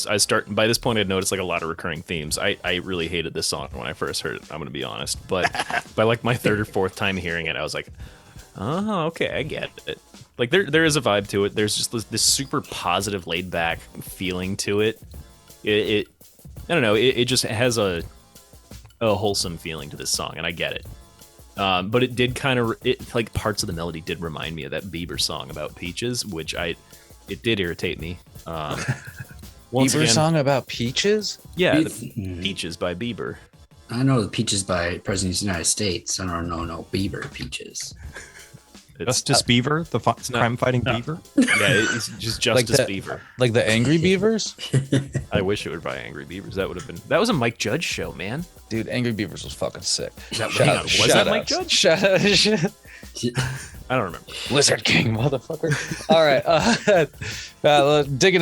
by this point, I'd noticed like a lot of recurring themes. I really hated this song when I first heard it. I'm gonna be honest, but by like my third or fourth time hearing it, I was like, oh, okay, I get it. Like there is a vibe to it. There's just this super positive, laid back feeling to it. It I don't know. It just has a wholesome feeling to this song, and I get it. But it did like parts of the melody did remind me of that Bieber song about peaches, which it did irritate me. Once Bieber again, song about peaches? yeah, the Peaches by Bieber. I know the peaches by President of the United States. I don't know no Bieber peaches. Justice Beaver, the crime-fighting beaver. Yeah, it's just Justice Beaver. Like the Angry Beavers? I wish it would by Angry Beavers. That was a Mike Judge show, man. Dude, Angry Beavers was fucking sick. Was that Mike Judge? Shout out. I don't remember. Lizard King, motherfucker. All right. Dig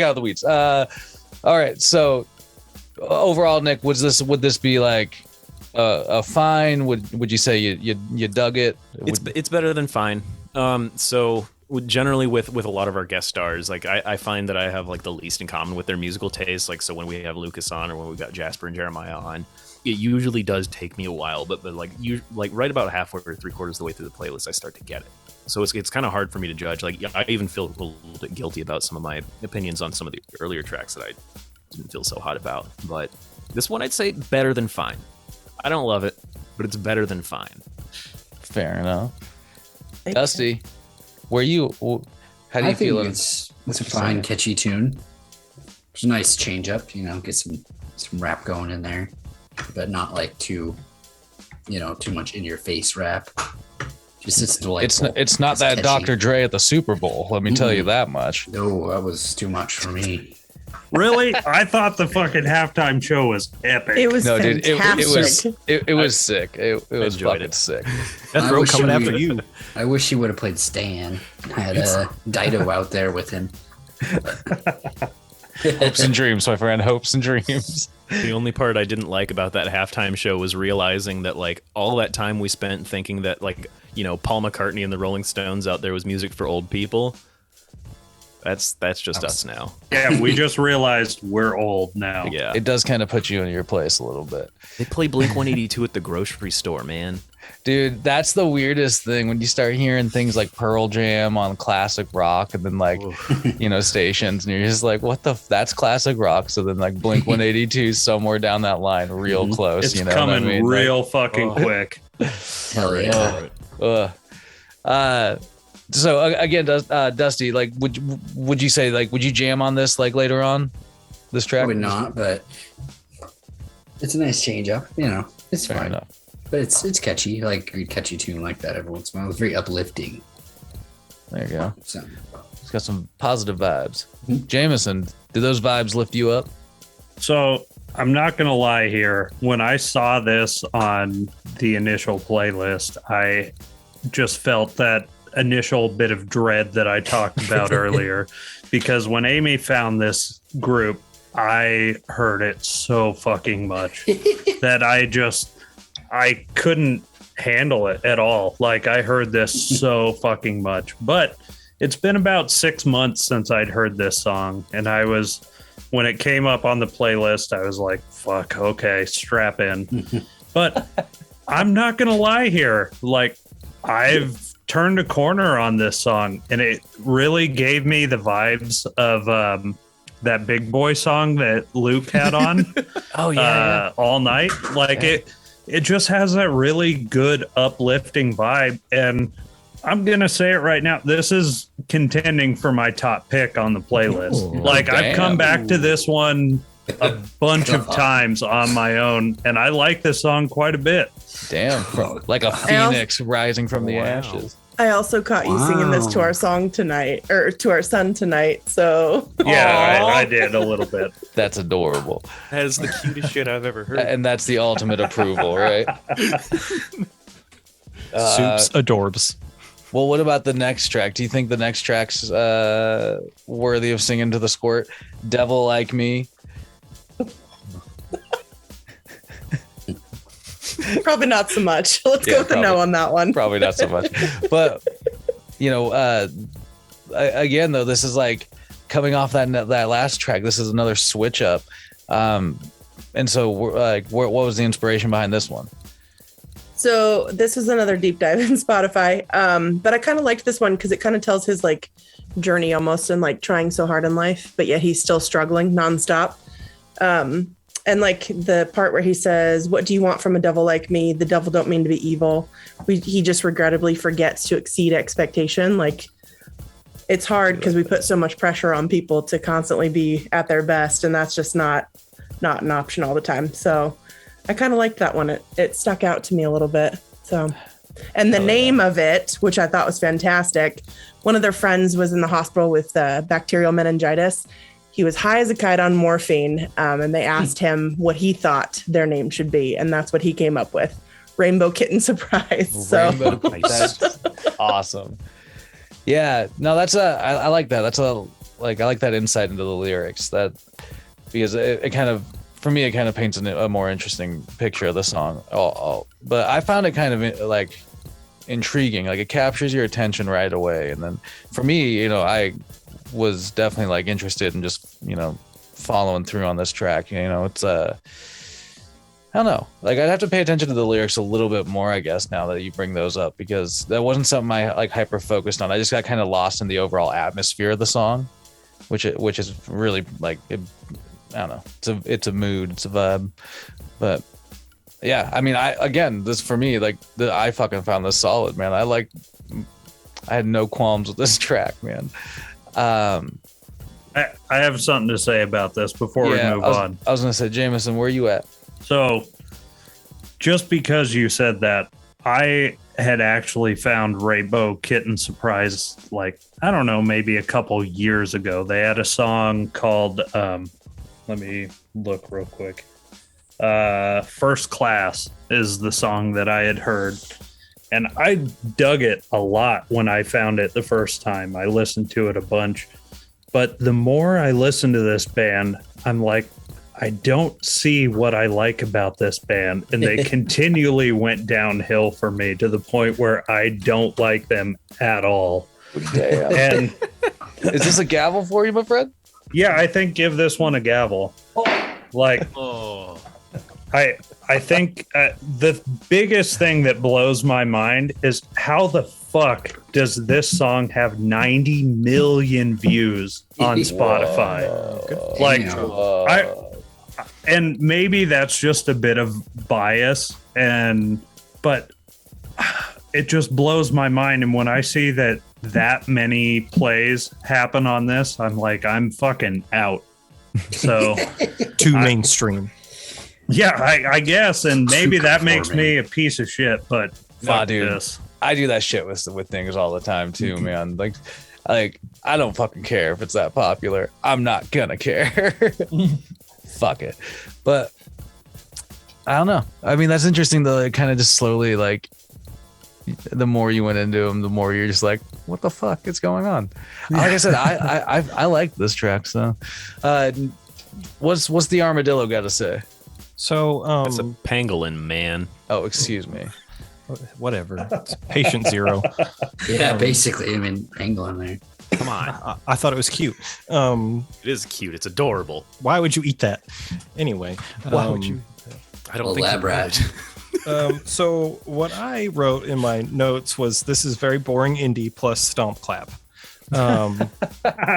out of the weeds. All right. So overall, Nick, would this be like a fine? Would you say you dug it? It's better than fine. So generally with a lot of our guest stars, like I find that I have like the least in common with their musical taste. Like, so when we have Lucas on or when we've got Jasper and Jeremiah on, it usually does take me a while, but like right about halfway or 3/4 of the way through the playlist, I start to get it. So it's kind of hard for me to judge. Like, I even feel a little bit guilty about some of my opinions on some of the earlier tracks that I didn't feel so hot about. But this one, I'd say better than fine. I don't love it, but it's better than fine. Fair enough. Dusty, how do you feel? It's a fine, catchy tune. It's a nice change up, you know, get some rap going in there, but not like too much in your face rap. Just it's delightful. It's not that catchy. Dr. Dre at the Super Bowl. Let me tell you that much. No, that was too much for me. Really? I thought the fucking halftime show was epic. It was Dude, fantastic. it was sick. It was enjoyed fucking it. sick. Death I Row wish coming we- after you. I wish he would have played Stan. Had Dido out there with him. Hopes and dreams, my friend. Hopes and dreams. The only part I didn't like about that halftime show was realizing that like all that time we spent thinking that like, you know, Paul McCartney and the Rolling Stones out there was music for old people. That's just us now. Yeah, we just realized we're old now. Yeah. It does kind of put you in your place a little bit. They play Blink 182 at the grocery store, man. Dude, that's the weirdest thing when you start hearing things like Pearl Jam on classic rock and then like, you know, stations and you're just like, what the that's classic rock. So then like Blink 182 somewhere down that line, real close. It's you know coming what I mean? real fucking quick. Hell yeah. So again, Dusty, like, would you say like, would you jam on this like later on this track? Probably not, but it's a nice change up. You know, it's Fair fine. enough. But it's catchy. I like a catchy tune like that every once in a while. It's very uplifting. There you go. So, It's got some positive vibes. Jameson, do those vibes lift you up? So I'm not going to lie here. When I saw this on the initial playlist, I just felt that initial bit of dread that I talked about earlier, because when Aimee found this group, I heard it so fucking much that I couldn't handle it at all. Like I heard this so fucking much, but it's been about 6 months since I'd heard this song. And when it came up on the playlist, I was like, fuck, okay, strap in. But I'm not going to lie here. Like I've turned a corner on this song and it really gave me the vibes of, that Big Boy song that Luke had on. All night. Like it just has that really good uplifting vibe. And I'm going to say it right now. This is contending for my top pick on the playlist. I've come back to this one a bunch of times on my own, and I like this song quite a bit. Damn. Like a phoenix rising from the ashes. I also caught you singing this to our song tonight, or to our son tonight. So yeah, I did a little bit. That's adorable. That is the cutest shit I've ever heard. And that's the ultimate approval, right? Soups adorbs. Well, what about the next track? Do you think the next track's worthy of singing to the squirt? Devil Like Me. probably not so much. Let's go with the no on that one. Probably not so much. But you know, again though, this is like coming off that last track. This is another switch up. And so, like, what was the inspiration behind this one? So this is another deep dive in Spotify. But I kind of liked this one because it kind of tells his like journey almost and like trying so hard in life, but yet he's still struggling nonstop. And like the part where he says, "What do you want from a devil like me? The devil don't mean to be evil. He just regrettably forgets to exceed expectation." Like it's hard because we put so much pressure on people to constantly be at their best, and that's just not an option all the time. So I kind of liked that one. It stuck out to me a little bit. So, and the name of it, which I thought was fantastic. One of their friends was in the hospital with bacterial meningitis. He was high as a kite on morphine, and they asked him what he thought their name should be, and that's what he came up with: Rainbow Kitten Surprise. So that's awesome. Yeah, no, that's I like that. That's I like that insight into the lyrics. That because it kind of, for me, it kind of paints a more interesting picture of the song. But I found it kind of like intriguing. Like it captures your attention right away, and then for me, you know, I was definitely like interested in just, you know, following through on this track. You know, it's I don't know, like I'd have to pay attention to the lyrics a little bit more, I guess, now that you bring those up, because that wasn't something I like hyper focused on. I just got kind of lost in the overall atmosphere of the song, which is really like I don't know, it's a mood, it's a vibe. But yeah, I mean, this for me, like I fucking found this solid, man. I had no qualms with this track, man. I have something to say about this before we move on. I was gonna say, Jameson, where are you at? So just because you said that, I had actually found Rainbow Kitten Surprise, like, I don't know, maybe a couple years ago. They had a song called, let me look real quick. First Class is the song that I had heard. And I dug it a lot when I found it the first time. I listened to it a bunch. But the more I listen to this band, I'm like, I don't see what I like about this band. And they continually went downhill for me to the point where I don't like them at all. Damn. And Is this a gavel for you, my friend? yeah, I think give this one a gavel. Like, I think the biggest thing that blows my mind is how the fuck does this song have 90 million views on Spotify? Like, and maybe that's just a bit of bias, but it just blows my mind. And when I see that many plays happen on this, I'm like, I'm fucking out. So Too mainstream. yeah, I guess, and maybe that makes me a piece of shit. But fuck dude. this. I do that shit with things all the time too, man. Like I don't fucking care if it's that popular. I'm not gonna care. Fuck it. But I don't know. I mean, that's interesting though. It kind of just slowly, like, the more you went into them, the more you're just like, what the fuck is going on? Like I said, I like this track. So, what's the armadillo got to say? So It's a pangolin, man. Oh, excuse me. whatever. It's patient zero. Yeah, basically. I mean, pangolin there. Come on. I thought it was cute. It is cute. It's adorable. Why would you eat that? Anyway, Why would you? I don't think lab you rat. would. So what I wrote in my notes was, this is very boring indie plus stomp clap. And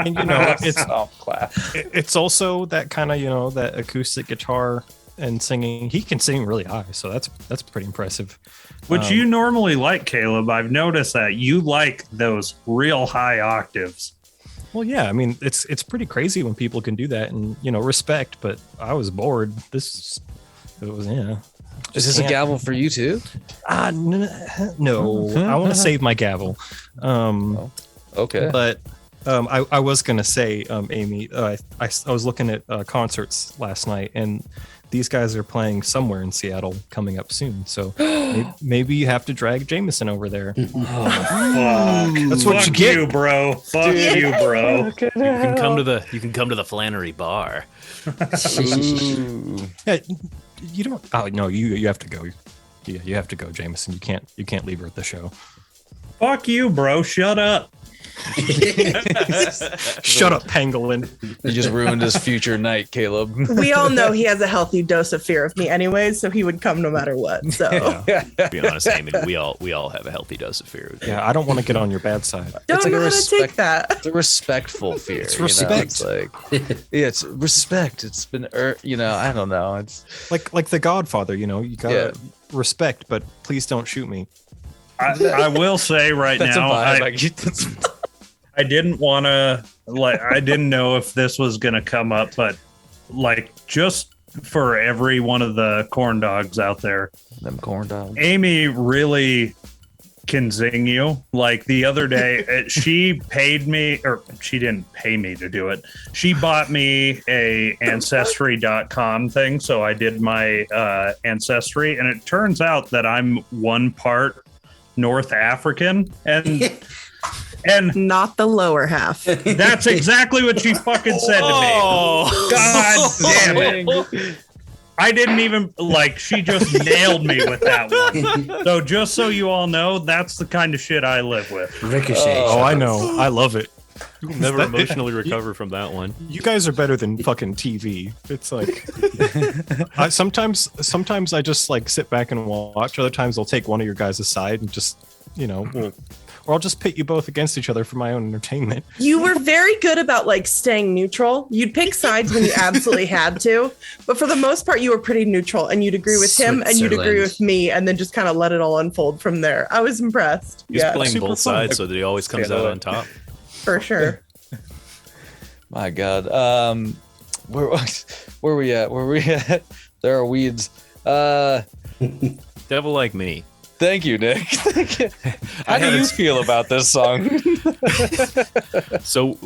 you know, it's also that kind of, that acoustic guitar and singing. He can sing really high, so that's pretty impressive. Which you normally like, Caleb. I've noticed that you like those real high octaves. Well, yeah, I mean, it's pretty crazy when people can do that, and respect. But I was bored. Is this a gavel for you too? No, I want to save my gavel. Okay, but I was gonna say, Aimee, I was looking at concerts last night, and these guys are playing somewhere in Seattle coming up soon. So maybe you have to drag Jameson over there. That's what you get, bro. Fuck you, bro. You can come to the Flannery Bar. Yeah, you don't. Oh no, you have to go. Yeah, you have to go, Jameson. You can't leave her at the show. Fuck you, bro. Shut up. Shut up, pangolin. You just ruined his future night, Caleb. We all know he has a healthy dose of fear of me anyways, so he would come no matter what. So To be honest, Amy, we all have a healthy dose of fear. Yeah, I don't want to get on your bad side. don't know how to take that. It's a respectful fear. It's respect. It's like, yeah, it's respect. It's been, I don't know. It's like the Godfather. You gotta respect, but please don't shoot me. I will say right that's now, a vibe. I didn't want to, I didn't know if this was going to come up, but just for every one of the corn dogs out there, Them corn dogs. Aimee really can zing you. Like the other day, she paid me, or she didn't pay me to do it. She bought me a ancestry.com thing. So I did my ancestry, and it turns out that I'm one part North African, and Not the lower half. that's exactly what she fucking said to me. God damn it. I didn't even, she just nailed me with that one. So just so you all know, that's the kind of shit I live with. Ricochet. Oh, I know. I love it. You'll never emotionally recover from that one. You guys are better than fucking TV. It's like sometimes I just sit back and watch. Other times I'll take one of your guys aside and just or I'll just pit you both against each other for my own entertainment. You were very good about staying neutral. You'd pick sides when you absolutely had to, but for the most part, you were pretty neutral, and you'd agree with him and you'd agree with me, and then just kind of let it all unfold from there. I was impressed. He's playing both sides so that he always comes out on top. For sure. My God. Where we at? Where we at? There are weeds. Devil Like Me. Thank you, Nick. Thank you. How do you feel about this song? So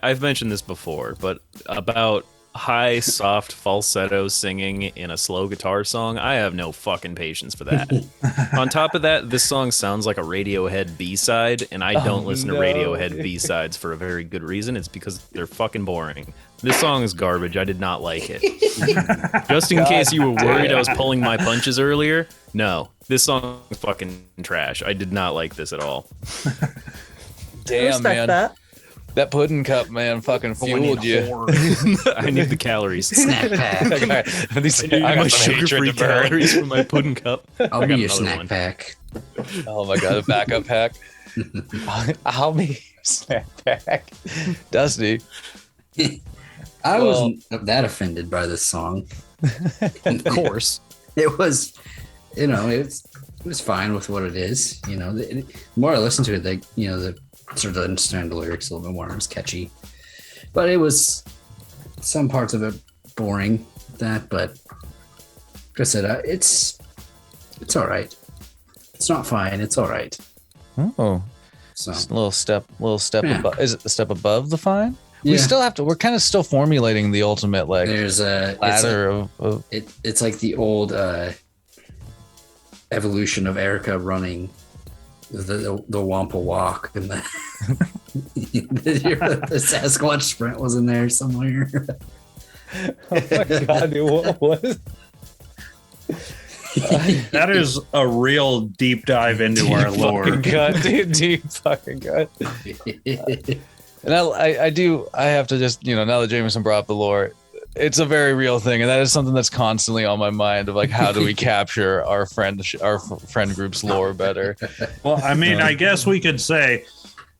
I've mentioned this before, but about high, soft falsetto singing in a slow guitar song, I have no fucking patience for that. On top of that, this song sounds like a Radiohead B-side, and I don't listen to Radiohead B-sides for a very good reason. It's because they're fucking boring. This song is garbage. I did not like it. Just in case you were worried I was pulling my punches earlier, no. This song is fucking trash. I did not like this at all. Damn, Respect man. that. Pudding cup, man, fucking fueled you. I need the calories. Snack pack. I I need my sugar-free calories from my pudding cup. I'll I be got your another snack one. pack. Oh my god, a backup pack. I'll be snack pack. Dusty. I wasn't that offended by this song. Of course. It was, it was fine with what it is. The more I listened to it, the sort of understand the lyrics a little bit more. It was catchy, but it was some parts of it boring. But like I said, it's all right. It's not fine. It's all right. Oh, So just a little step Yeah. above. Is it the step above the fine? yeah, We still have to. We're kind of still formulating the ultimate there's a ladder of it's like the old evolution of Erica running the Wampa walk and the the Sasquatch sprint was in there somewhere. Oh my god, dude, what was? That is a real deep dive into our lore. Fucking gut, dude, deep fucking gut. And I have to just, now that Jameson brought up the lore, it's a very real thing, and that is something that's constantly on my mind of like, how do we capture our friend group's lore better? Well, I mean, I guess we could say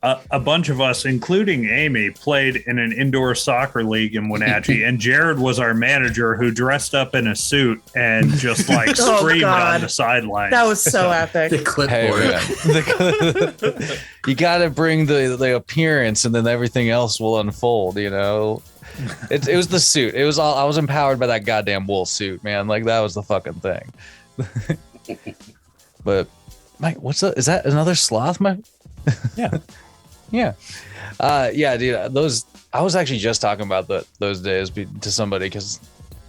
a bunch of us, including Aimee, played in an indoor soccer league in Wenatchee, and Jared was our manager who dressed up in a suit and just like Oh, screamed God. on the sidelines. That was so epic. The Hey, clipboard. man. You got to bring the appearance, and then everything else will unfold. It was the suit. It was all. I was empowered by that goddamn wool suit, man. Like that was the fucking thing. But Mike, is that another sloth, Mike? Yeah. Yeah. Yeah, dude. I was actually just talking about those days to somebody because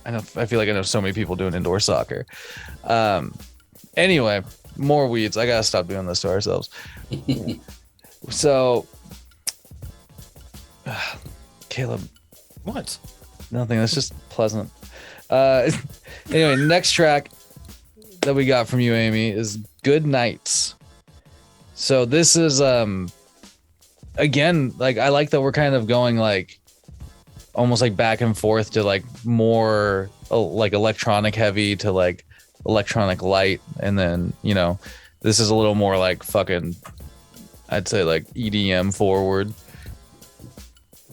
I feel like I know so many people doing indoor soccer. Anyway, more weeds. I gotta stop doing this to ourselves. So, Caleb, What? nothing. That's just pleasant. Anyway, next track that we got from you, Aimee, is "Good Nights." So this is again, like I like that we're kind of going like almost like back and forth to like more like electronic heavy to like electronic light, and then this is a little more like fucking, I'd say like EDM forward.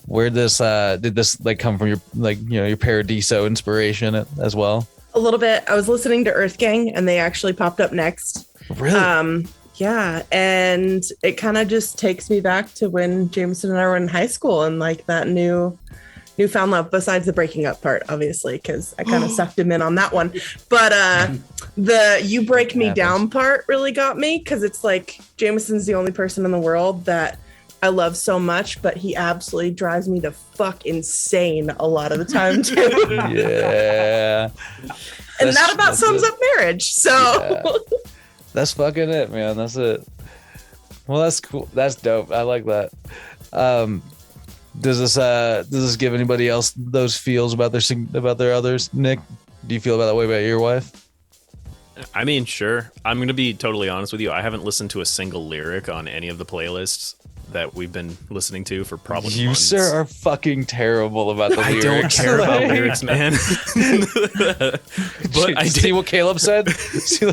Where did this like come from? Your Paradiso inspiration as well? A little bit. I was listening to Earth Gang, and they actually popped up next. Really? Yeah, and it kind of just takes me back to when Jameson and I were in high school, and like that newfound love. Besides the breaking up part, obviously, because I kind of sucked him in on that one. But the "You Break Me Down" part really got me, because it's like Jameson's the only person in the world that I love so much, but he absolutely drives me the fuck insane a lot of the time too. Yeah. And that about sums up marriage. So Yeah. That's fucking it, man. That's it. Well, that's cool. That's dope. I like that. Does this give anybody else those feels about their others? Nick, do you feel about that way about your wife? I mean, sure. I'm going to be totally honest with you. I haven't listened to a single lyric on any of the playlists that we've been listening to for probably You, months. sir, are fucking terrible about the I lyrics. don't care about Like- lyrics, man. But I see did. what Caleb said. See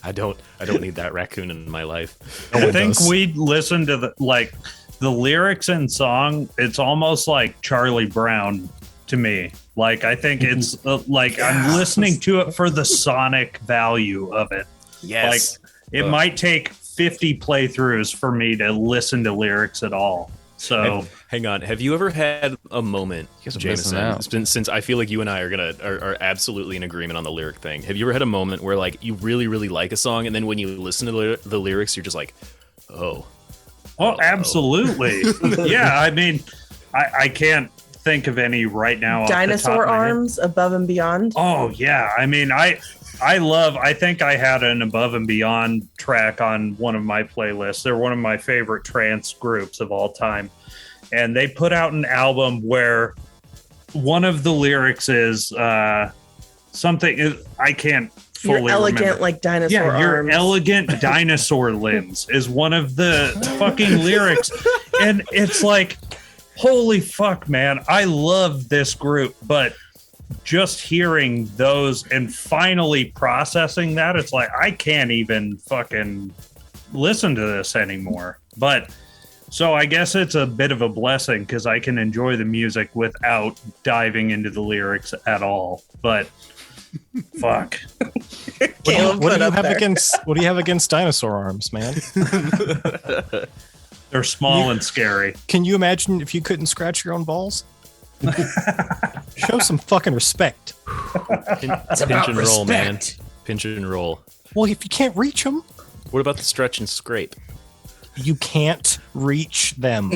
I don't need that raccoon in my life. I think we listened to the lyrics and song. It's almost like Charlie Brown to me. Like I think it's I'm listening to it for the sonic value of it. Yes. It might take 50 playthroughs for me to listen to lyrics at all. So Hang on. Have you ever had a moment, guys are missing Jameson? out. Since I feel like you and I are absolutely in agreement on the lyric thing. Have you ever had a moment where like you really really like a song, and then when you listen to the lyrics, you're just like, oh, absolutely. Yeah, I mean, I can't think of any right now. Dinosaur Arms, Above and Beyond. Oh yeah, I mean, I think I had an Above and Beyond track on one of my playlists. They're one of my favorite trance groups of all time, and they put out an album where one of the lyrics is something I can't fully You're elegant remember. like dinosaur Yeah, your arms. elegant dinosaur limbs is one of the fucking lyrics, and it's like, holy fuck, man! I love this group, but just hearing those and finally processing that, it's like I can't even fucking listen to this anymore. But so I guess it's a bit of a blessing because I can enjoy the music without diving into the lyrics at all. But fuck. Caleb What put do you up have there. against dinosaur arms, man? They're small and scary. Can you imagine if you couldn't scratch your own balls? Show some fucking respect. It's Pinch about and roll, man. respect. Pinch and roll. Well, if you can't reach them, What about the stretch and scrape? you can't reach them.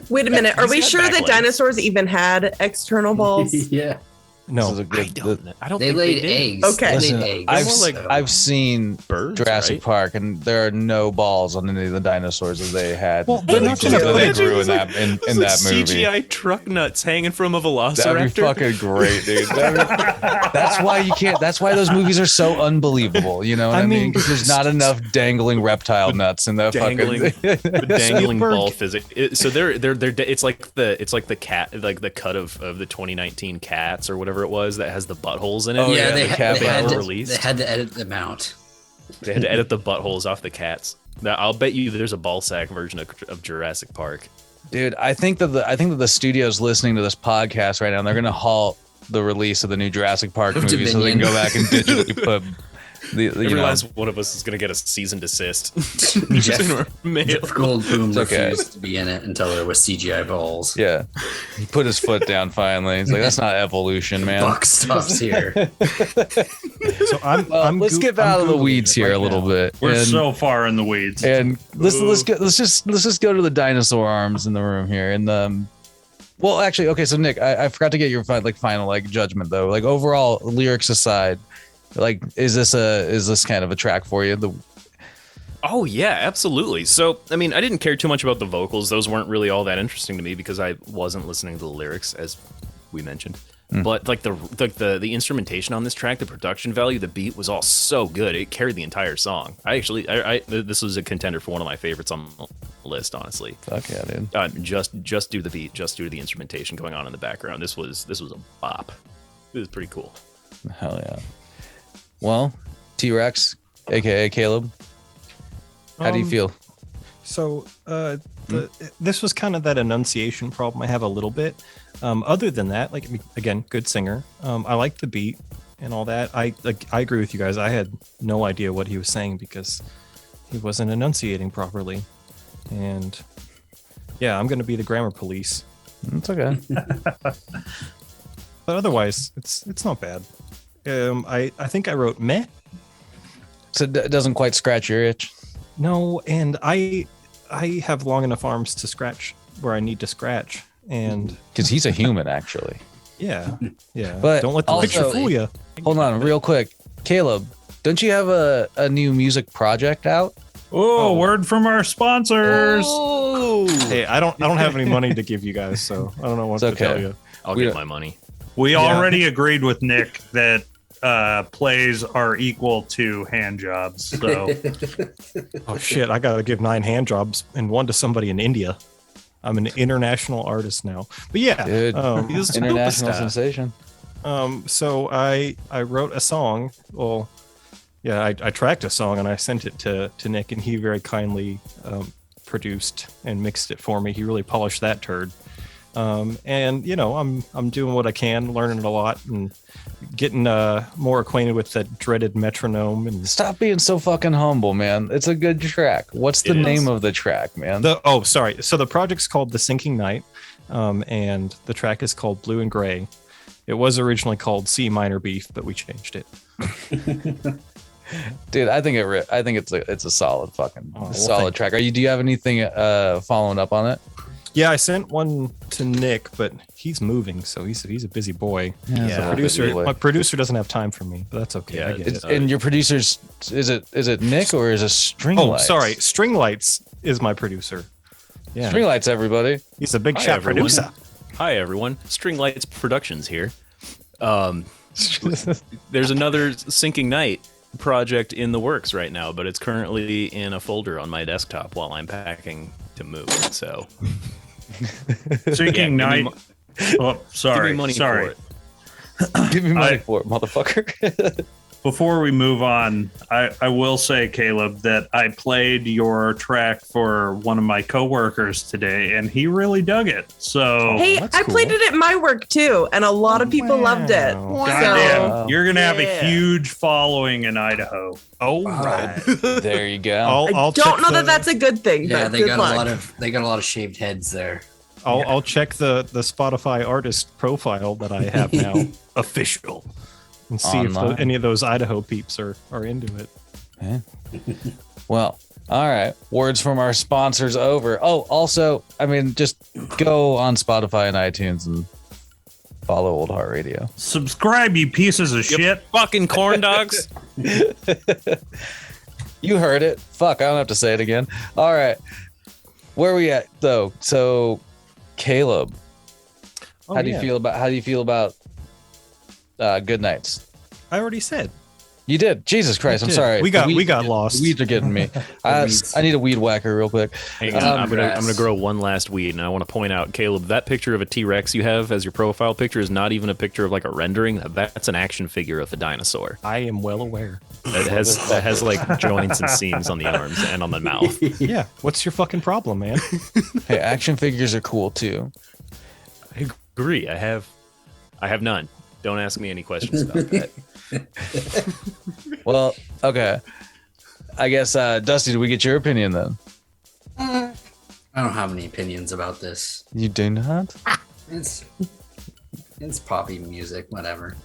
Wait a minute. Are He's we got sure back that legs. dinosaurs even had external balls? Yeah. No, This is a good. I don't They think laid did. eggs. Okay. They Listen, laid eggs. I've more like so- I've seen Birds, Jurassic right? Park, and there are no balls on any of the dinosaurs that they had. Well, they're not gonna that put they it- grew in that in that movie. CGI truck nuts hanging from a velociraptor. That'd be fucking great, dude. That's why you can't. That's why those movies are so unbelievable. You know what I mean? Because there's not enough dangling reptile nuts in that dangling, fucking. the dangling Spielberg- ball physics. So they're it's like the cat, like the cut of the 2019 Cats or whatever it was that has the buttholes in it. Oh, yeah, yeah, they, the had, cat they, had were to, released. they had to edit them out. They had to edit the buttholes off the cats. Now, I'll bet you there's a ball sack version of Jurassic Park. Dude, I think that the studio's listening to this podcast right now, and they're gonna halt the release of the new Jurassic Park Of movie so they can go back and digitally put the I you know. realize one of us is gonna get a cease and desist. Jeff, In our mail. Jeff Goldblum okay. refused to be in it until there was CGI balls. Yeah, he put his foot down finally. He's like, "That's not evolution, man." Buck stops here. So I'm Let's get out of the weeds here a little bit. We're and, so far in the weeds. and let's just go to the dinosaur arms in the room here. And well, actually, okay. So Nick, I forgot to get your final judgment though. Like overall, lyrics aside, like is this kind of a track for you? Oh yeah, absolutely. So I mean, I didn't care too much about the vocals; those weren't really all that interesting to me because I wasn't listening to the lyrics, as we mentioned. But like the instrumentation on this track, the production value, the beat was all so good; it carried the entire song. This was a contender for one of my favorites on the list, honestly. Fuck yeah, dude. Just do the beat, just do the instrumentation going on in the background. This was a bop. It was pretty cool. Hell yeah. Well, T-Rex, aka Caleb, how do you feel? So this was kind of that enunciation problem I have a little bit. Other than that, like again, good singer. I like the beat and all that. I agree with you guys. I had no idea what he was saying because he wasn't enunciating properly. And yeah, I'm gonna be the grammar police. It's okay. But otherwise, it's not bad. I think I wrote meh. So it doesn't quite scratch your itch. No, and I have long enough arms to scratch where I need to scratch. And Because he's a human, actually. yeah. But don't let the also- picture fool you. Hold on, real quick. Caleb, don't you have a new music project out? Oh, word from our sponsors. Hey, I don't have any money to give you guys, so I don't know what It's to tell okay. you. I'll We get don't- my money. We already agreed with Nick that plays are equal to hand jobs. So Oh shit, I gotta give 9 hand jobs and one to somebody in India. I'm an international artist now. But yeah, Dude, He's a international superstar. sensation. so I wrote a song. Well, yeah, I tracked a song and I sent it to Nick, and he very kindly produced and mixed it for me. He really polished that turd. And you know, I'm doing what I can, learning a lot, and getting more acquainted with that dreaded metronome. And Stop being so fucking humble, man. It's a good track. What's the It is. name of the track, man? sorry. So the project's called The Sinking Night, and the track is called Blue and Gray. It was originally called C Minor Beef, but we changed it. Dude, I think it's a solid fucking well, solid thank track. Do you have anything following up on it? Yeah, I sent one to Nick, but he's moving, so he's a busy boy. Yeah, My producer doesn't have time for me, but that's okay. Yeah, I get it. And your producer's is it Nick or is it String Oh, Lights? sorry, String Lights is my producer. Yeah, String Lights, everybody. he's a big Hi, shot everyone. producer. Hi everyone, String Lights Productions here. There's another Sinking Night project in the works right now, but it's currently in a folder on my desktop while I'm packing to move. So, Sinking Yeah, give me Night. Oh, give sorry. me money sorry. for it. Give me money I- for it, motherfucker. Before we move on, I will say, Caleb, that I played your track for one of my coworkers today, and he really dug it. So, Hey, that's I cool. played it at my work too, and a lot of people loved it. Wow. goddamn, Wow. you're gonna have a Yeah. huge following in Idaho. Oh, right. There you go. I'll I check don't know the- that that's a good thing. Yeah, but they good got luck. a lot of shaved heads there. I'll check the Spotify artist profile that I have now, official, and see if Online. any of those Idaho peeps are into it. Well, all right. Words from our sponsors over. Oh, also, I mean, just go on Spotify and iTunes and follow Old Heart Radio. Subscribe, you pieces of shit. Fucking corn dogs. You heard it. Fuck, I don't have to say it again. All right. Where are we at though? So, Caleb, Oh, how do you yeah. feel about Good Nights? I already said. You did. Jesus Christ, I'm did. sorry. We got The lost. Weeds are getting me. I need a weed whacker real quick. Hang on, I'm gonna grow one last weed, and I want to point out, Caleb, that picture of a T-Rex you have as your profile picture is not even a picture of like a rendering. That's an action figure of a dinosaur. I am well aware. That has like joints and seams on the arms and on the mouth. Yeah. What's your fucking problem, man? Hey, action figures are cool too. I agree. I have none. Don't ask me any questions about that. Well, okay. I guess, Dusty, do we get your opinion then? I don't have any opinions about this. You do not? It's poppy music, whatever.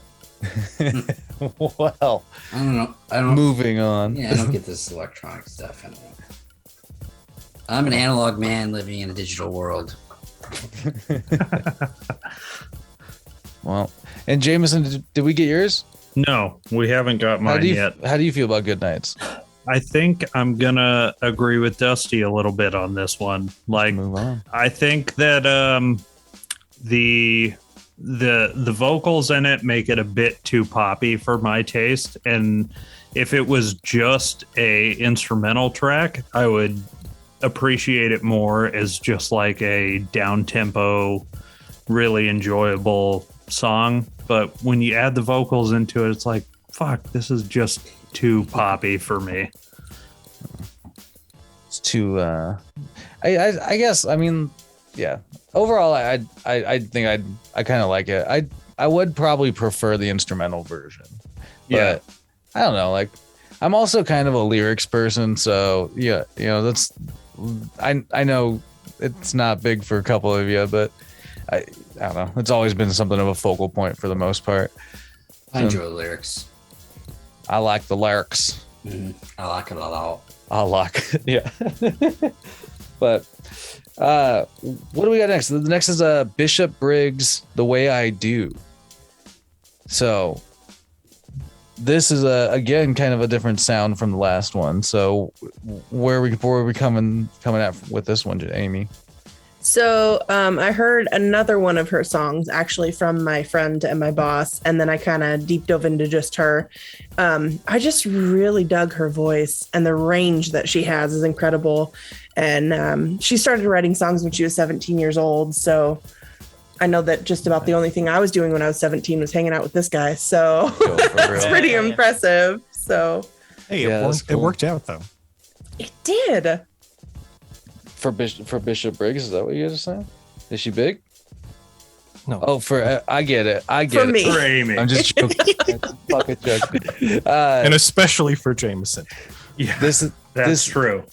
Well, I don't know. I don't. moving on. Yeah, I don't get this electronic stuff. I don't know. I'm an analog man living in a digital world. Well, and Jameson, did we get yours? No, we haven't got mine yet. How do you feel about Good Nights? I think I'm gonna agree with Dusty a little bit on this one. Like, Move on. I think that the vocals in it make it a bit too poppy for my taste, and if it was just a instrumental track, I would appreciate it more as just like a down tempo, really enjoyable song. But when you add the vocals into it, it's like, fuck, this is just too poppy for me. It's too. I guess. I mean, yeah. Overall, I think I kind of like it. I would probably prefer the instrumental version. But Yeah. I don't know. Like, I'm also kind of a lyrics person, so yeah. You know, that's. I know it's not big for a couple of you, but I don't know. It's always been something of a focal point for the most part. I enjoy the lyrics. I like the lyrics. I like it a lot. I like, yeah. But what do we got next? The next is Bishop Briggs, "The Way I Do." So this is again kind of a different sound from the last one. So where are we coming at with this one, Aimee? So I heard another one of her songs actually from my friend and my boss, and then I kind of deep dove into just her. I just really dug her voice, and the range that she has is incredible. And she started writing songs when she was 17 years old. So I know that just about the only thing I was doing when I was 17 was hanging out with this guy. So Go for it's real. pretty impressive. So Hey, Yeah, that's it cool. worked out though. it did. For Bishop Briggs, is that what you guys are saying? Is she big? No. Oh, for I get it. I get For it. me. For Amy. I'm just joking. Fucking joking. And especially for Jameson. Yeah, This is that's true.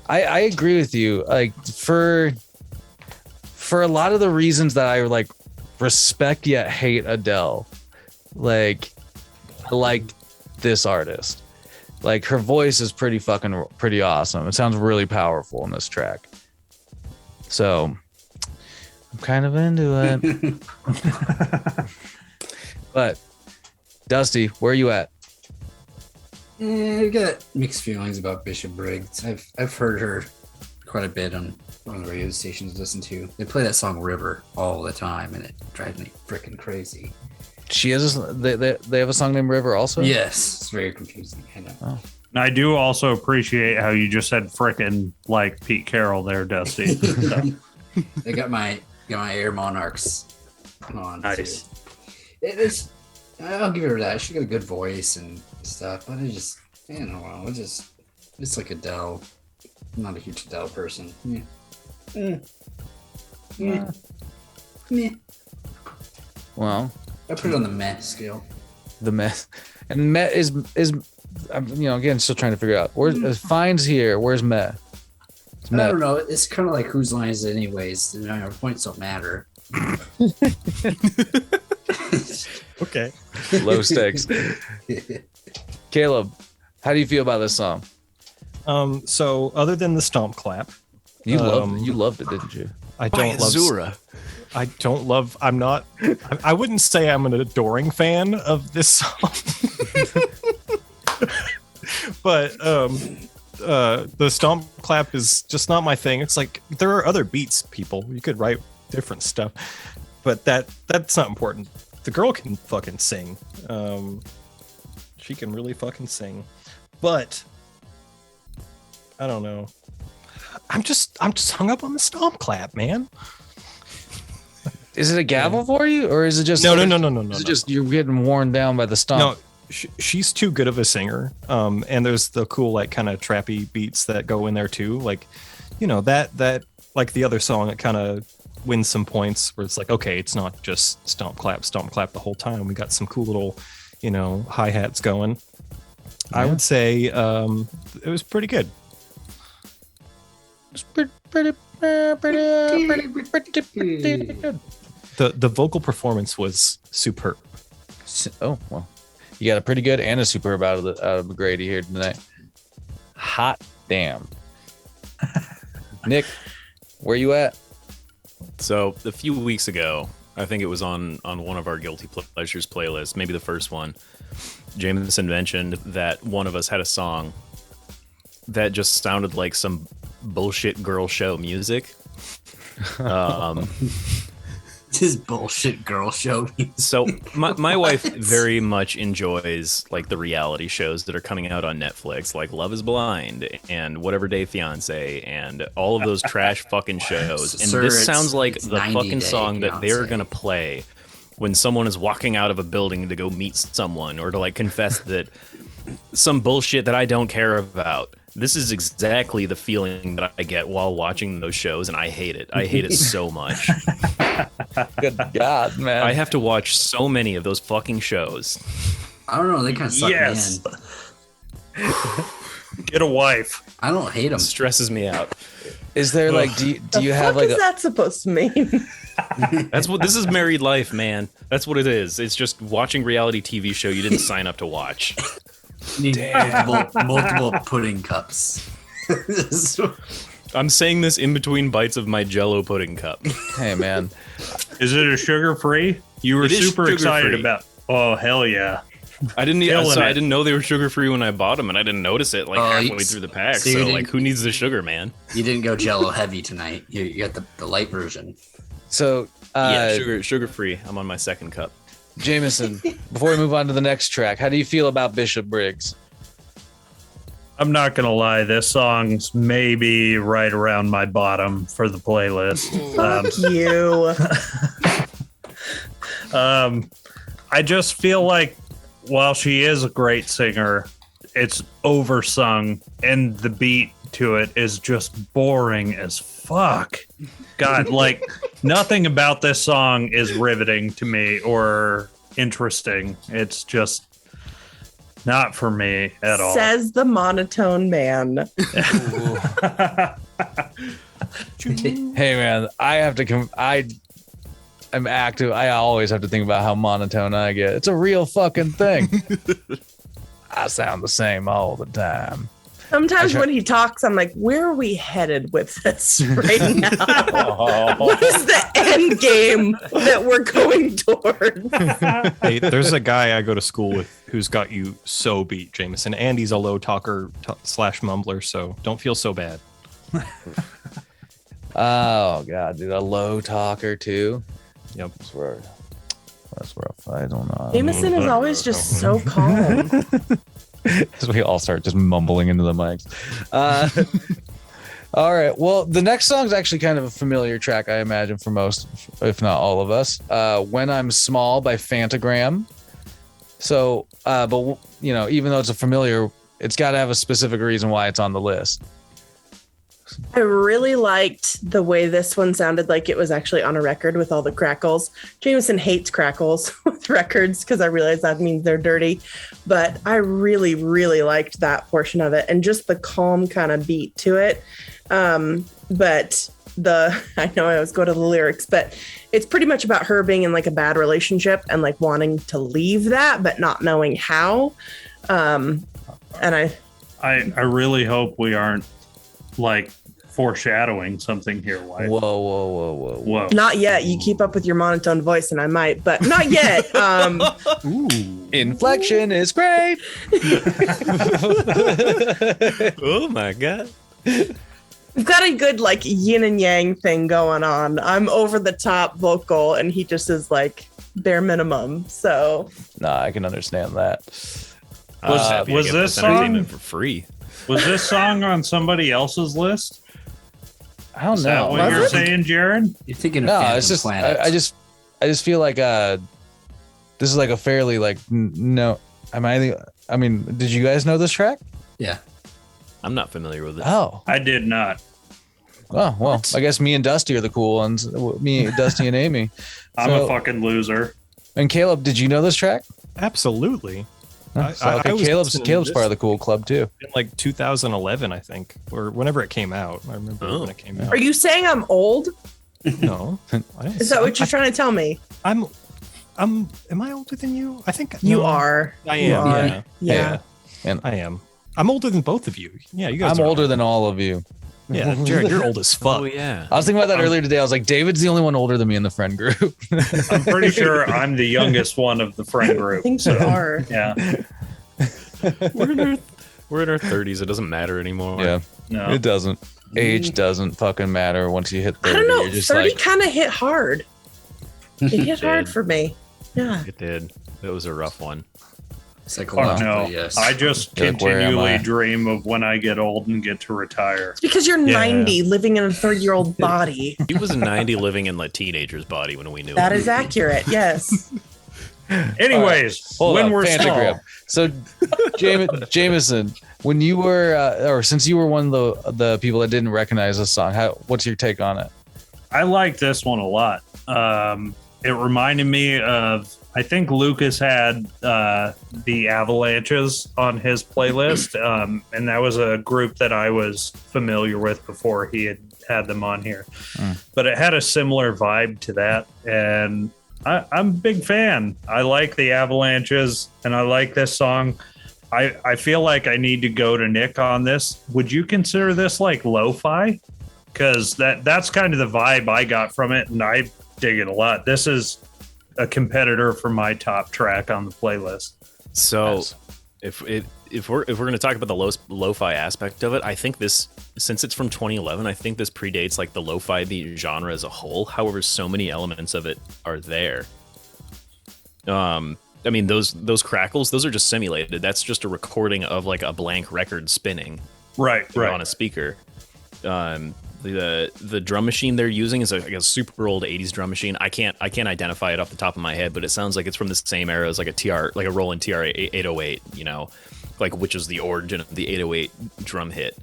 I agree with you. Like for a lot of the reasons that I like respect yet hate Adele, like this artist. Like her voice is pretty awesome. It sounds really powerful in this track. So I'm kind of into it. But Dusty, where are you at? I got mixed feelings about Bishop Briggs. I've heard her quite a bit on one of the radio stations to listen to. They play that song River all the time, and it drives me freaking crazy. She has they have a song named River also? Yes, it's very confusing. I know. Oh. And I do also appreciate how you just said frickin' like Pete Carroll there, Dusty. So, I got my Air Monarchs on. nice. It is. I'll give her that. She got a good voice and stuff, but it just, I don't know. It's like Adele. I'm not a huge Adele person. Yeah. Meh. Well, I put it on the meh scale. the mess. And Met is I'm, again, still trying to figure out where's Fine's here. Where's Met? I don't know. It's kind of like whose line is it anyways. Our points don't matter. Okay. Low stakes. Caleb, how do you feel about this song? So other than the stomp clap, You loved it, didn't you? I don't love Zura. I don't love. I'm not. I wouldn't say I'm an adoring fan of this song, but the stomp clap is just not my thing. It's like there are other beats, people. You could write different stuff, but that's not important. The girl can fucking sing. She can really fucking sing, but I don't know. I'm just hung up on the stomp clap, man. Is it a gavel for you, or is it just No. Is it just you're getting worn down by the stomp? No, she's too good of a singer. And there's the cool like kind of trappy beats that go in there too. Like, that like the other song, it kind of wins some points where it's like, okay, it's not just stomp clap the whole time. We got some cool little, hi hats going. Yeah. I would say it was pretty good. It's pretty good. The vocal performance was superb. Oh well, you got a pretty good and a superb out of McGrady here tonight. Hot damn. Nick, where you at? So a few weeks ago, I think it was on one of our Guilty Pleasures playlists, maybe the first one, Jameson mentioned that one of us had a song that just sounded like some bullshit girl show music. This bullshit girl show. So my wife very much enjoys like the reality shows that are coming out on Netflix, like Love is Blind and Whatever Day Fiance and all of those trash fucking shows. And this sounds like the fucking song that they're gonna play when someone is walking out of a building to go meet someone or to like confess that some bullshit that I don't care about. This is exactly the feeling that I get while watching those shows, and I hate it. I hate it so much. Good God, man. I have to watch so many of those fucking shows. I don't know. They kind of suck Yes. me in. Get a wife. I don't hate them. It stresses me out. Is there like do you have like what is that supposed to mean? That's what this is. Married life, man. That's what it is. It's just watching reality TV show you didn't sign up to watch. You need multiple pudding cups. I'm saying this in between bites of my Jell-O pudding cup. Hey man, Is it a sugar free? You were It is super excited sugar-free. about. Oh hell yeah! I didn't. Killing I it. didn't know they were sugar free when I bought them, and I didn't notice it like halfway through the pack. so you So didn't- like, who needs the sugar, man? You didn't go Jello heavy tonight. You got the light version. so Yeah, sugar free. I'm on my second cup. Jameson, before we move on to the next track, how do you feel about Bishop Briggs? I'm not gonna lie. This song's maybe right around my bottom for the playlist. You. I just feel like while she is a great singer, it's oversung and the beat to it is just boring as fuck. God, like nothing about this song is riveting to me or interesting. It's just not for me at all. Says the monotone man. Hey man, I'm active. I always have to think about how monotone I get. It's a real fucking thing. I sound the same all the time. Sometimes when he talks, I'm like, where are we headed with this right now? What is the end game that we're going toward? Hey, there's a guy I go to school with who's got you so beat, Jameson, and he's a low talker slash mumbler, so don't feel so bad. Oh god, dude, a low talker too. Yep. That's rough. I don't know. Jameson is always just so calm. So we all start just mumbling into the mics. All right. Well, the next song is actually kind of a familiar track, I imagine, for most, if not all of us. "When I'm Small" by Phantogram. So, but you know, even though it's a familiar, it's got to have a specific reason why it's on the list. I really liked the way this one sounded like it was actually on a record with all the crackles. Jameson hates crackles with records because I realize that means they're dirty. But I really, really liked that portion of it and just the calm kind of beat to it. But I know I always go to the lyrics, but it's pretty much about her being in like a bad relationship and like wanting to leave that, but not knowing how. And I really hope we aren't like foreshadowing something here. Why? Whoa. Not yet. You keep up with your monotone voice and I might, but not yet. Ooh. Inflection is great. Oh my god. We've got a good like yin and yang thing going on. I'm over the top vocal and he just is like bare minimum. So Nah, I can understand that. Was this song for free? Was this song on somebody else's list? I don't Is that know. what you're saying, Jared? You're thinking of No, Phantom it's just Planet. I just feel like this is like a fairly like no. I mean, did you guys know this track? Yeah. I'm not familiar with it. Oh, I did not. well, I guess me and Dusty are the cool ones. Me, Dusty, and Aimee. I'm So- a fucking loser. And Caleb, did you know this track? Absolutely. So, okay, was Caleb's listening to this part of the cool club too. in like 2011, I think, or whenever it came out. I remember when it came out. are you saying I'm old? No. I didn't Is that say- what you're trying to tell me? am I older than you? I think You no, are. I You am. are. Yeah. Yeah. I am. I'm older than both of you. Yeah, you guys I'm are older than all of you. Yeah, Jared, you're old as fuck. Oh yeah. I was thinking about that earlier today. I was like, David's the only one older than me in the friend group. I'm pretty sure I'm the youngest one of the friend I group. think you are. Yeah. We're in our 30s. It doesn't matter anymore. Yeah, No. it doesn't. Age doesn't fucking matter once you hit 30. I don't know. You're just 30 like, kind of hit hard. It hit hard Did. for me. Yeah. It did. It was a rough one. Fuck Psychologically, no. yes. I just You're like, where am continually I? dream of when I get old and get to retire. It's because you're Yeah. 90 living in a 30-year-old body. He was a 90 living in a teenager's body when we knew That him. is accurate. Yes. Anyways, hold when on, we're Phantogram. small. So, Jameson, when you were, or since you were one of the people that didn't recognize this song, what's your take on it? I like this one a lot. It reminded me of, I think Lucas had the Avalanches on his playlist, and that was a group that I was familiar with before he had them on here. But it had a similar vibe to that, and I'm a big fan. I like the Avalanches, and I like this song. I feel like I need to go to Nick on this. Would you consider this like lo-fi? Because that's kind of the vibe I got from it, and I dig it a lot. This is a competitor for my top track on the playlist. So Nice. if we're going to talk about the lo-fi aspect of it, I think this, since it's from 2011, I think this predates like the lo-fi beat genre as a whole. However, so many elements of it are there. I mean, those crackles, those are just simulated. That's just a recording of like a blank record spinning Right. on a speaker. The drum machine they're using is like a super old 80s drum machine. I can't identify it off the top of my head, but it sounds like it's from the same era as like a Roland TR 808, you know, like, which is the origin of the 808 drum hit,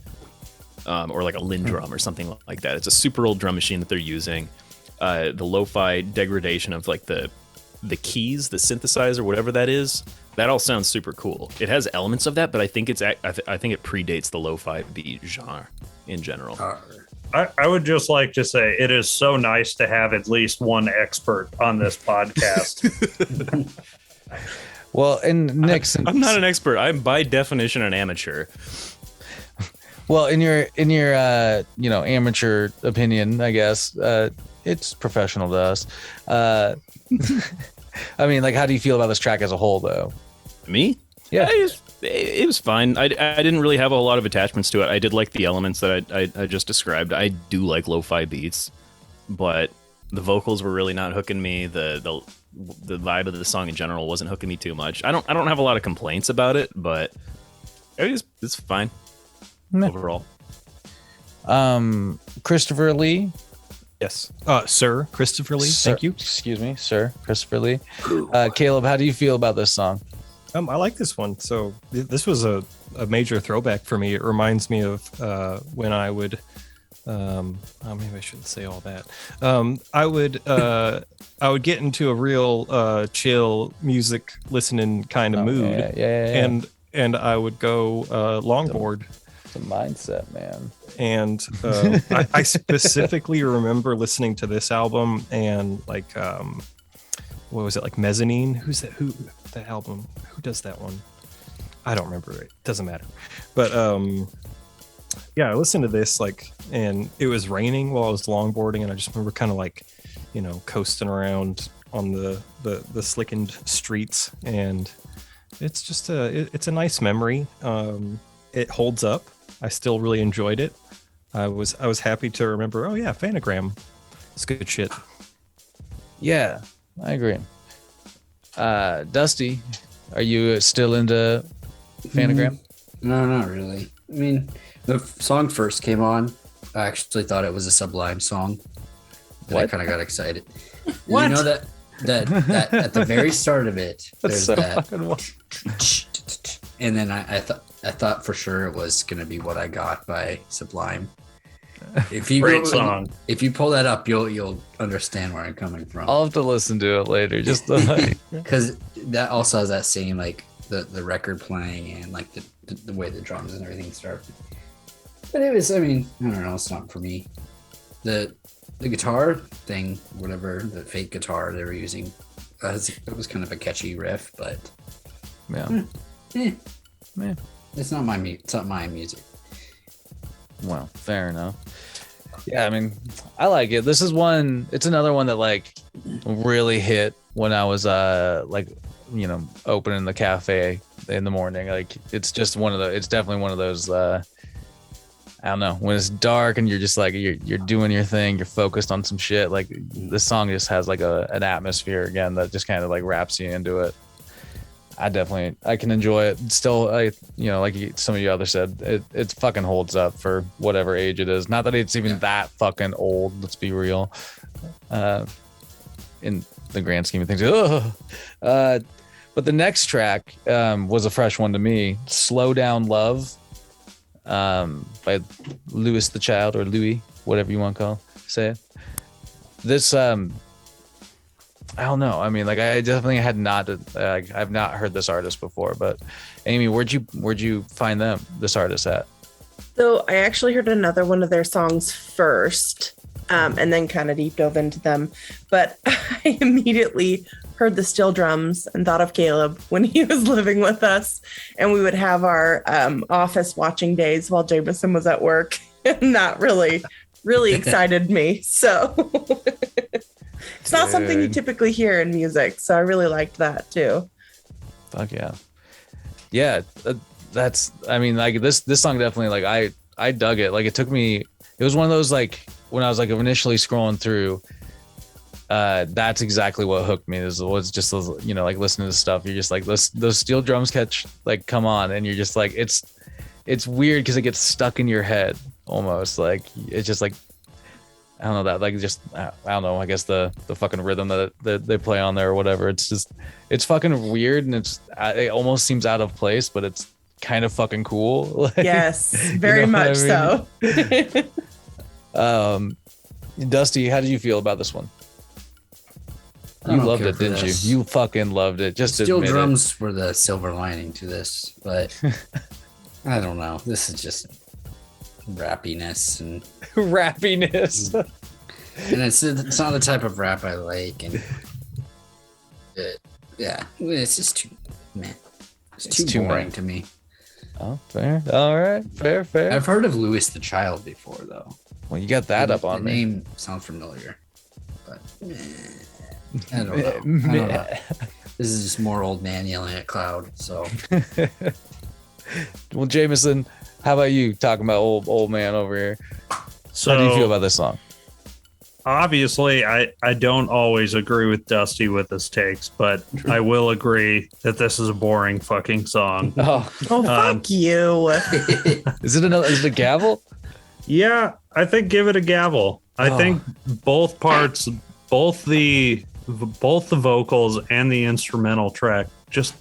or like a Linn drum or something like that. It's a super old drum machine that they're using. The lo-fi degradation of like the keys, the synthesizer, whatever that is, that all sounds super cool. It has elements of that, but I think I think it predates the lo-fi beat genre in general. I would just like to say it is so nice to have at least one expert on this podcast. Well, and Nick, since, I'm not an expert. I'm by definition an amateur. Well, in your amateur opinion, I guess it's professional to us. I mean, like, how do you feel about this track as a whole, though? Me? Yeah. It was fine. I didn't really have a lot of attachments to it. I did like the elements that I just described. I do like lo-fi beats, but the vocals were really not hooking me. The vibe of the song in general wasn't hooking me too much. I don't have a lot of complaints about it, but it's fine overall. Christopher Lee. Yes. Sir Christopher Lee. Sir, thank you. Excuse me, Sir Christopher Lee. Caleb, how do you feel about this song? I like this one. So this was a major throwback for me. It reminds me of when I would. Maybe I shouldn't say all that. I would get into a real chill music listening kind of mood. Yeah. And I would go longboard. It's a mindset, man. And I specifically remember listening to this album and like what was it, like Mezzanine? Who's that? Who the album? Who does that one? I don't remember it. Doesn't matter. But yeah, I listened to this like, and it was raining while I was longboarding, and I just remember kind of like, coasting around on the slickened streets, and it's just it's a nice memory. It holds up. I still really enjoyed it. I was happy to remember. Oh yeah, Phantogram. It's good shit. Yeah, I agree. Dusty, are you still into Phantogram? No, not really. I mean, the song first came on. I actually thought it was a Sublime song. And I kind of got excited. What? You know that at the very start of it, That's there's so that, fucking wild. and then I thought for sure it was gonna be What I Got by Sublime. If you Great song. If you pull that up, you'll understand where I'm coming from. I'll have to listen to it later. Just Because that also has that same like the record playing and like the way the drums and everything start. But it was, I mean, I don't know, it's not for me. The guitar thing, whatever, the fake guitar they were using, it was kind of a catchy riff, but yeah. it's not my music. Well, fair enough. Yeah, I mean, I like it. This is one. It's another one that like really hit when I was opening the cafe in the morning. Like it's just it's definitely one of those. I don't know, when it's dark and you're just like you're doing your thing, you're focused on some shit. Like this song just has like an atmosphere again that just kind of like wraps you into it. I can enjoy it. Still, like some of you others said, it fucking holds up for whatever age it is. Not that it's even that fucking old. Let's be real. In the grand scheme of things. But the next track was a fresh one to me. Slow Down Love by Louis the Child, or Louis, whatever you want to say it. This I don't know. I mean, like I definitely had not. I've not heard this artist before. But Aimee, where'd you find this artist at? So I actually heard another one of their songs first, and then kind of deep dove into them. But I immediately heard the steel drums and thought of Caleb when he was living with us, and we would have our office watching days while Jameson was at work, and that really excited me. So. It's not something you typically hear in music, so I really liked that too. Fuck yeah. Yeah, that's, I mean, like this song definitely, like I dug it. Like it was one of those, like when I was like initially scrolling through, that's exactly what hooked me. Was just those, like listening to stuff. You're just like those steel drums come on, and you're just like, it's weird because it gets stuck in your head almost. Like it's just like, I don't know, that like just I don't know, I guess the fucking rhythm that they play on there or whatever. It's fucking weird, and it almost seems out of place, but it's kind of fucking cool. Like, yes, very much so. Dusty, how did you feel about this one? You loved it, didn't you? You fucking loved it. Just steel drums were the silver lining to this, but I don't know. This is just rappiness and rappiness, and it's not the type of rap I like, and it's just too, man. It's too boring to me. Oh, fair. All right, fair. I've heard of Louis the Child before, though. Well, you got that up on the me. name sounds familiar, but I don't know. This is just more old man yelling at cloud. So, Well, Jameson, how about you talking about old man over here? So How do you feel about this song? obviously, I don't always agree with Dusty with his takes, but I will agree that this is a boring fucking song. Oh, fuck you. is it a gavel? Yeah, I think give it a gavel. I think both parts, both the vocals and the instrumental track, just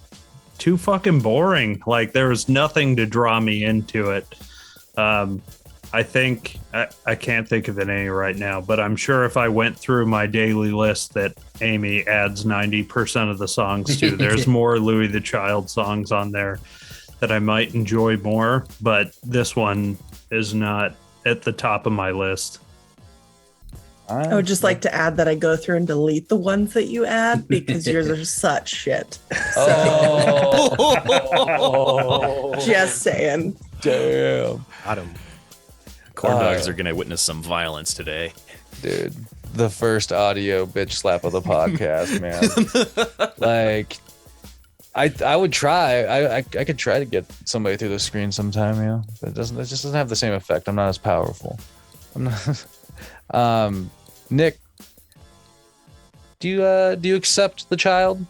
too fucking boring. Like there was nothing to draw me into it. I think I can't think of it any right now, but I'm sure if I went through my daily list that Aimee adds 90% of the songs to, there's more Louis the Child songs on there that I might enjoy more, but this one is not at the top of my list. I would just like to add that I go through and delete the ones that you add because yours are such shit. Oh, Just saying. damn, Got him. Corn dogs are gonna witness some violence today. dude, the first audio bitch slap of the podcast, man. Like, I would try. I could try to get somebody through the screen sometime, you know. But it just doesn't have the same effect. I'm not as powerful. I'm not. Nick, do you accept the child?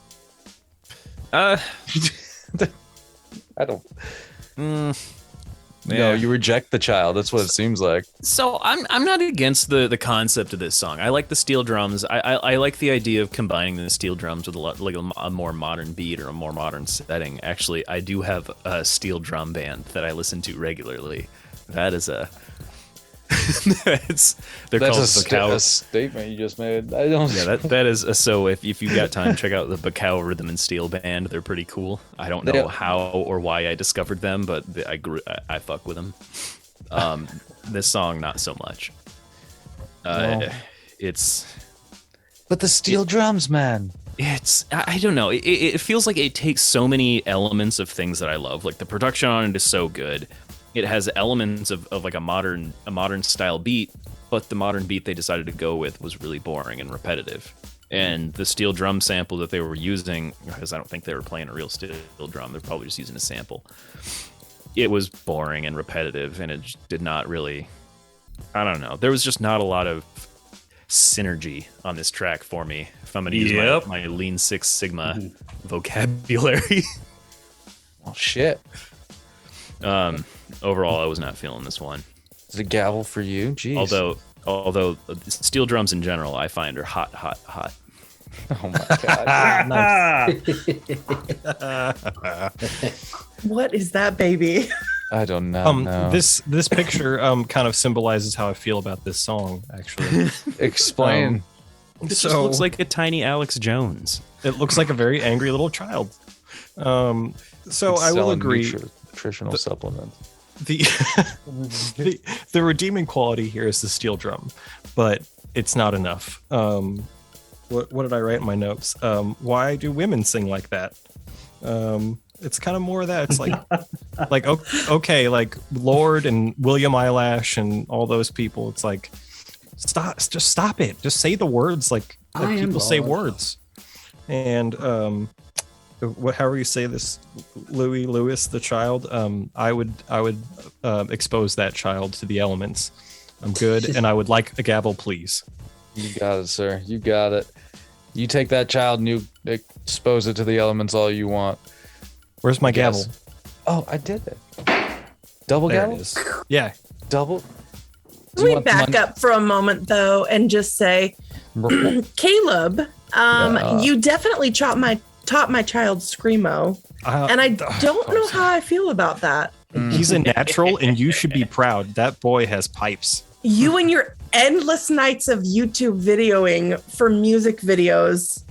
I don't. No, you reject the child. That's what it seems like. So I'm not against the concept of this song. I like the steel drums. I like the idea of combining the steel drums with a more modern beat or a more modern setting. Actually, I do have a steel drum band that I listen to regularly. That is a they're called Bacao. A statement you just made. I don't. Yeah, that is so. If you got time, check out the Bacao Rhythm and Steel Band. They're pretty cool. I don't know how or why I discovered them, but I fuck with them. This song, not so much. It's. But the steel drums, man. It's I don't know. It feels like it takes so many elements of things that I love. Like the production on it is so good. It has elements of like a modern style beat, but the modern beat they decided to go with was really boring and repetitive. And the steel drum sample that they were using, because I don't think they were playing a real steel drum, they're probably just using a sample. It was boring and repetitive, and it did not really. I don't know. There was just not a lot of synergy on this track for me. If I'm going to use my Lean Six Sigma vocabulary. Oh shit. Overall, I was not feeling this one. Is it a gavel for you? Jeez. Although steel drums in general, I find are hot. Oh my god. What is that, baby? I don't know. No. This picture kind of symbolizes how I feel about this song. Actually, Explain. It just looks like a tiny Alex Jones. It looks like a very angry little child. So It's I will selling agree. Nutritional supplements. The redeeming quality here is the steel drum, but it's not enough. What did I write in my notes? Why do women sing like that? It's kind of more of that. It's like okay, like Lord and William Eyelash and all those people. It's like just stop it. Just say the words like people say words. And however you say this, Louis the child, I would expose that child to the elements. I'm good, and I would like a gavel, please. You got it, sir. You got it. You take that child and you expose it to the elements all you want. Where's my gavel? Oh, I did it. Double There gavel? it is. Yeah. Double? Can we back up for a moment, though, and just say, Caleb, you definitely taught my child screamo, and I don't know how I feel about that. He's a natural, and you should be proud. That boy has pipes. You and your endless nights of YouTube videoing for music videos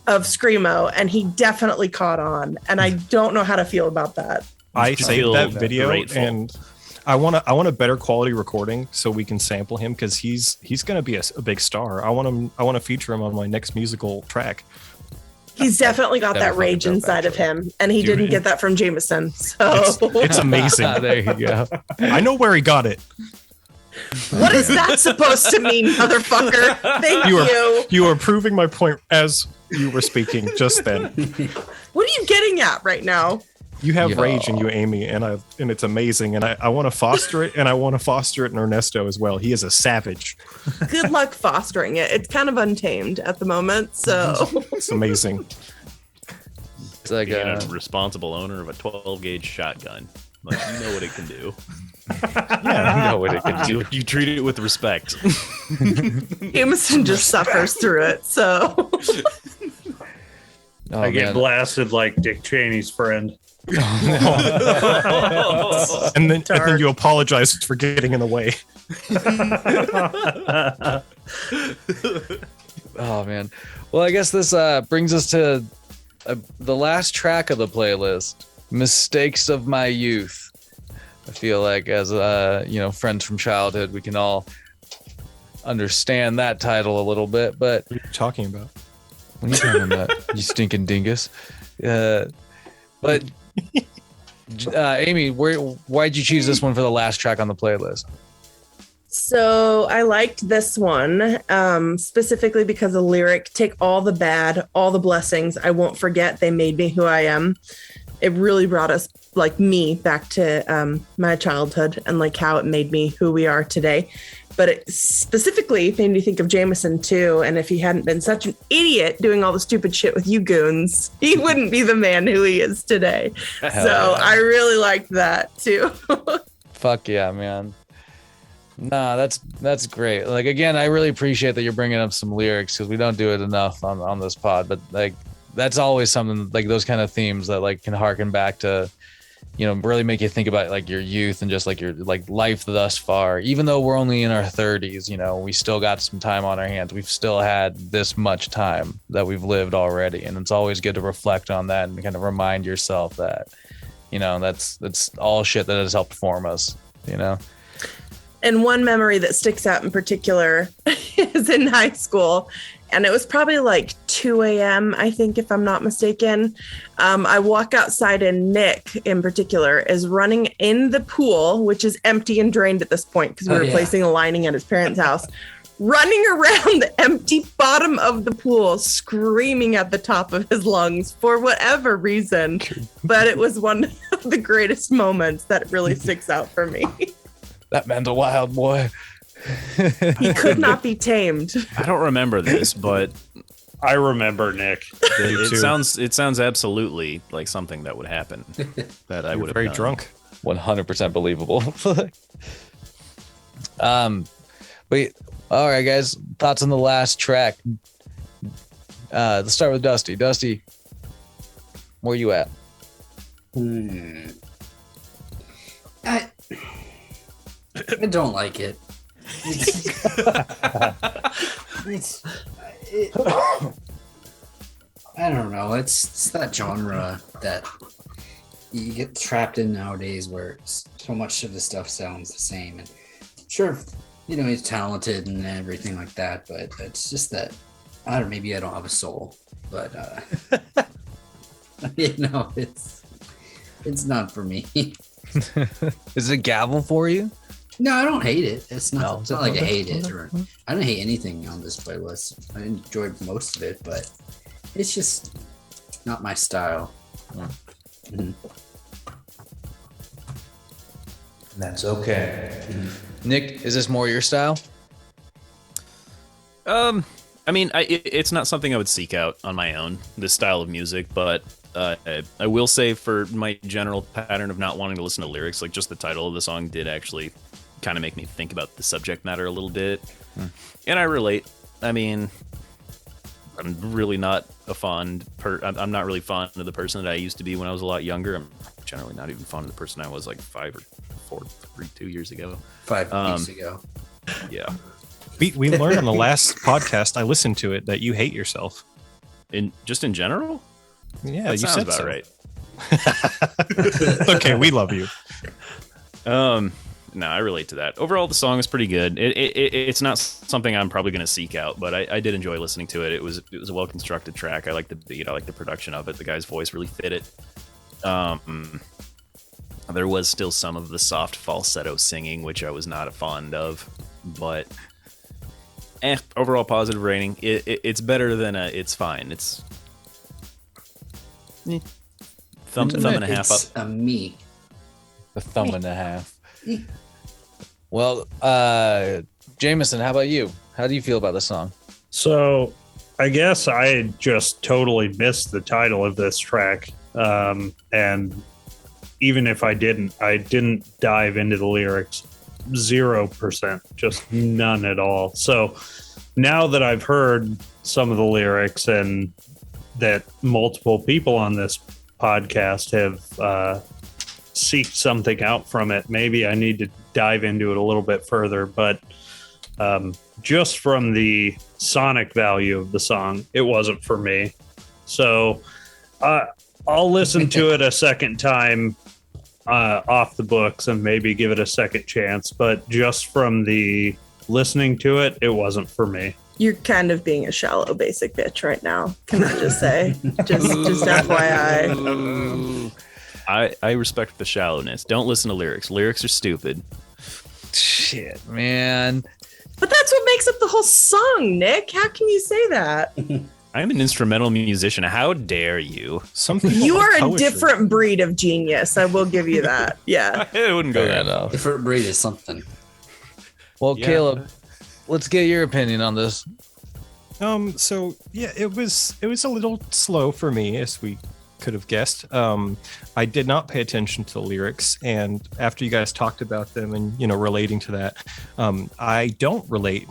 of screamo, and he definitely caught on, and I don't know how to feel about that. I saved that video, grateful. and I want a better quality recording so we can sample him because he's going to be a big star. I want to feature him on my next musical track. He's definitely got Never that rage fucking dope, inside of actually. him, and he Dude, didn't get that from Jameson. So It's amazing. There you go. I know where he got it. what is that supposed to mean, motherfucker? Thank you. You are proving my point as you were speaking just then. What are you getting at right now? You have Yo. rage in you, Aimee, and it's amazing. And I want to foster it, and I want to foster it in Ernesto as well. He is a savage. Good luck fostering it. It's kind of untamed at the moment, so It's amazing. It's like Being a responsible owner of a 12 gauge shotgun. Like, you know what it can do. Yeah. you know what it can do. You treat it with respect. Jameson just suffers through it. So Oh, I get man. blasted like Dick Cheney's friend. And then you apologize for getting in the way. Oh man. Well, I guess this brings us to the last track of the playlist, "Mistakes of My Youth." I feel like as friends from childhood, we can all understand that title a little bit. But What are you talking about? what are you talking about, you stinking dingus? But Aimee, why'd you choose this one for the last track on the playlist? So I liked this one specifically because the lyric, take all the bad, all the blessings. I won't forget they made me who I am. It really brought us, like me, back to my childhood and like how it made me who we are today. But it specifically made me think of Jameson too. And if he hadn't been such an idiot doing all the stupid shit with you goons, he wouldn't be the man who he is today. Hell So yeah. I really liked that too. Fuck yeah, man. Nah, that's great. Like, again, I really appreciate that you're bringing up some lyrics because we don't do it enough on this pod. But like, that's always something, like those kind of themes that like can harken back to, really make you think about like your youth and just like your like life thus far. Even though we're only in our 30s, we still got some time on our hands. We've still had this much time that we've lived already, and it's always good to reflect on that and kind of remind yourself that, that's all shit that has helped form us. And one memory that sticks out in particular is in high school. And it was probably like 2 a.m., I think, if I'm not mistaken. I walk outside and Nick, in particular, is running in the pool, which is empty and drained at this point because we were replacing a lining at his parents' house, running around the empty bottom of the pool, screaming at the top of his lungs for whatever reason. But it was one of the greatest moments that really sticks out for me. That man's a wild boy. He could not be tamed. I don't remember this, but I remember Nick. it sounds absolutely like something that would happen. That I would have Very done. drunk. 100% believable. Wait, all right, guys. Thoughts on the last track? Let's start with Dusty. Dusty, where you at? I don't like it. I don't know. It's that genre that you get trapped in nowadays, where so much of the stuff sounds the same. And sure, he's talented and everything like that, but it's just that I don't know. Maybe I don't have a soul, but it's not for me. Is it a gavel for you? No, I don't hate it. It's not, No, it's not like I hate it. Or I don't hate anything on this playlist. I enjoyed most of it, but it's just not my style. Mhm. That's okay. Nick, is this more your style? I mean, it's not something I would seek out on my own, this style of music, but I will say for my general pattern of not wanting to listen to lyrics, like just the title of the song did actually kind of make me think about the subject matter a little bit. And I relate. I mean, I'm really not I'm not really fond of the person that I used to be when I was a lot younger. I'm generally not even fond of the person I was like 2 years ago. 5 weeks ago. Yeah. We learned on the last podcast I listened to it that you hate yourself. In general? Yeah, That you sounds said about so. right. It's okay, we love you. no, I relate to that. Overall, the song is pretty good. It's not something I'm probably going to seek out, but I did enjoy listening to it. It was a well constructed track. I like the beat. I like the production of it. The guy's voice really fit it. There was still some of the soft falsetto singing, which I was not fond of, but overall positive rating. It's better than it's fine. It's thumb and a half up. It's a me. A thumb and a half. Well, Jameson, how about you? How do you feel about the song? So I guess I just totally missed the title of this track. And even if I didn't dive into the lyrics 0%, just none at all. So now that I've heard some of the lyrics and that multiple people on this podcast have seeked something out from it, maybe I need to dive into it a little bit further. But just from the sonic value of the song, it wasn't for me. So I'll listen to it a second time off the books and maybe give it a second chance. But just from the listening to it, it wasn't for me. You're kind of being a shallow basic bitch right now. Can I just say? just FYI. I respect the shallowness. Don't listen to lyrics. Lyrics are stupid. Shit, man. But that's what makes up the whole song, Nick. How can you say that? I'm an instrumental musician. How dare you? Some people You like are a poetry. different breed of genius. I will give you that. Yeah. It wouldn't go Fair that enough. Different breed is something. Well, Yeah. Caleb, let's get your opinion on this. So yeah, it was a little slow for me, as we could have guessed. I did not pay attention to the lyrics, and after you guys talked about them and relating to that, I don't relate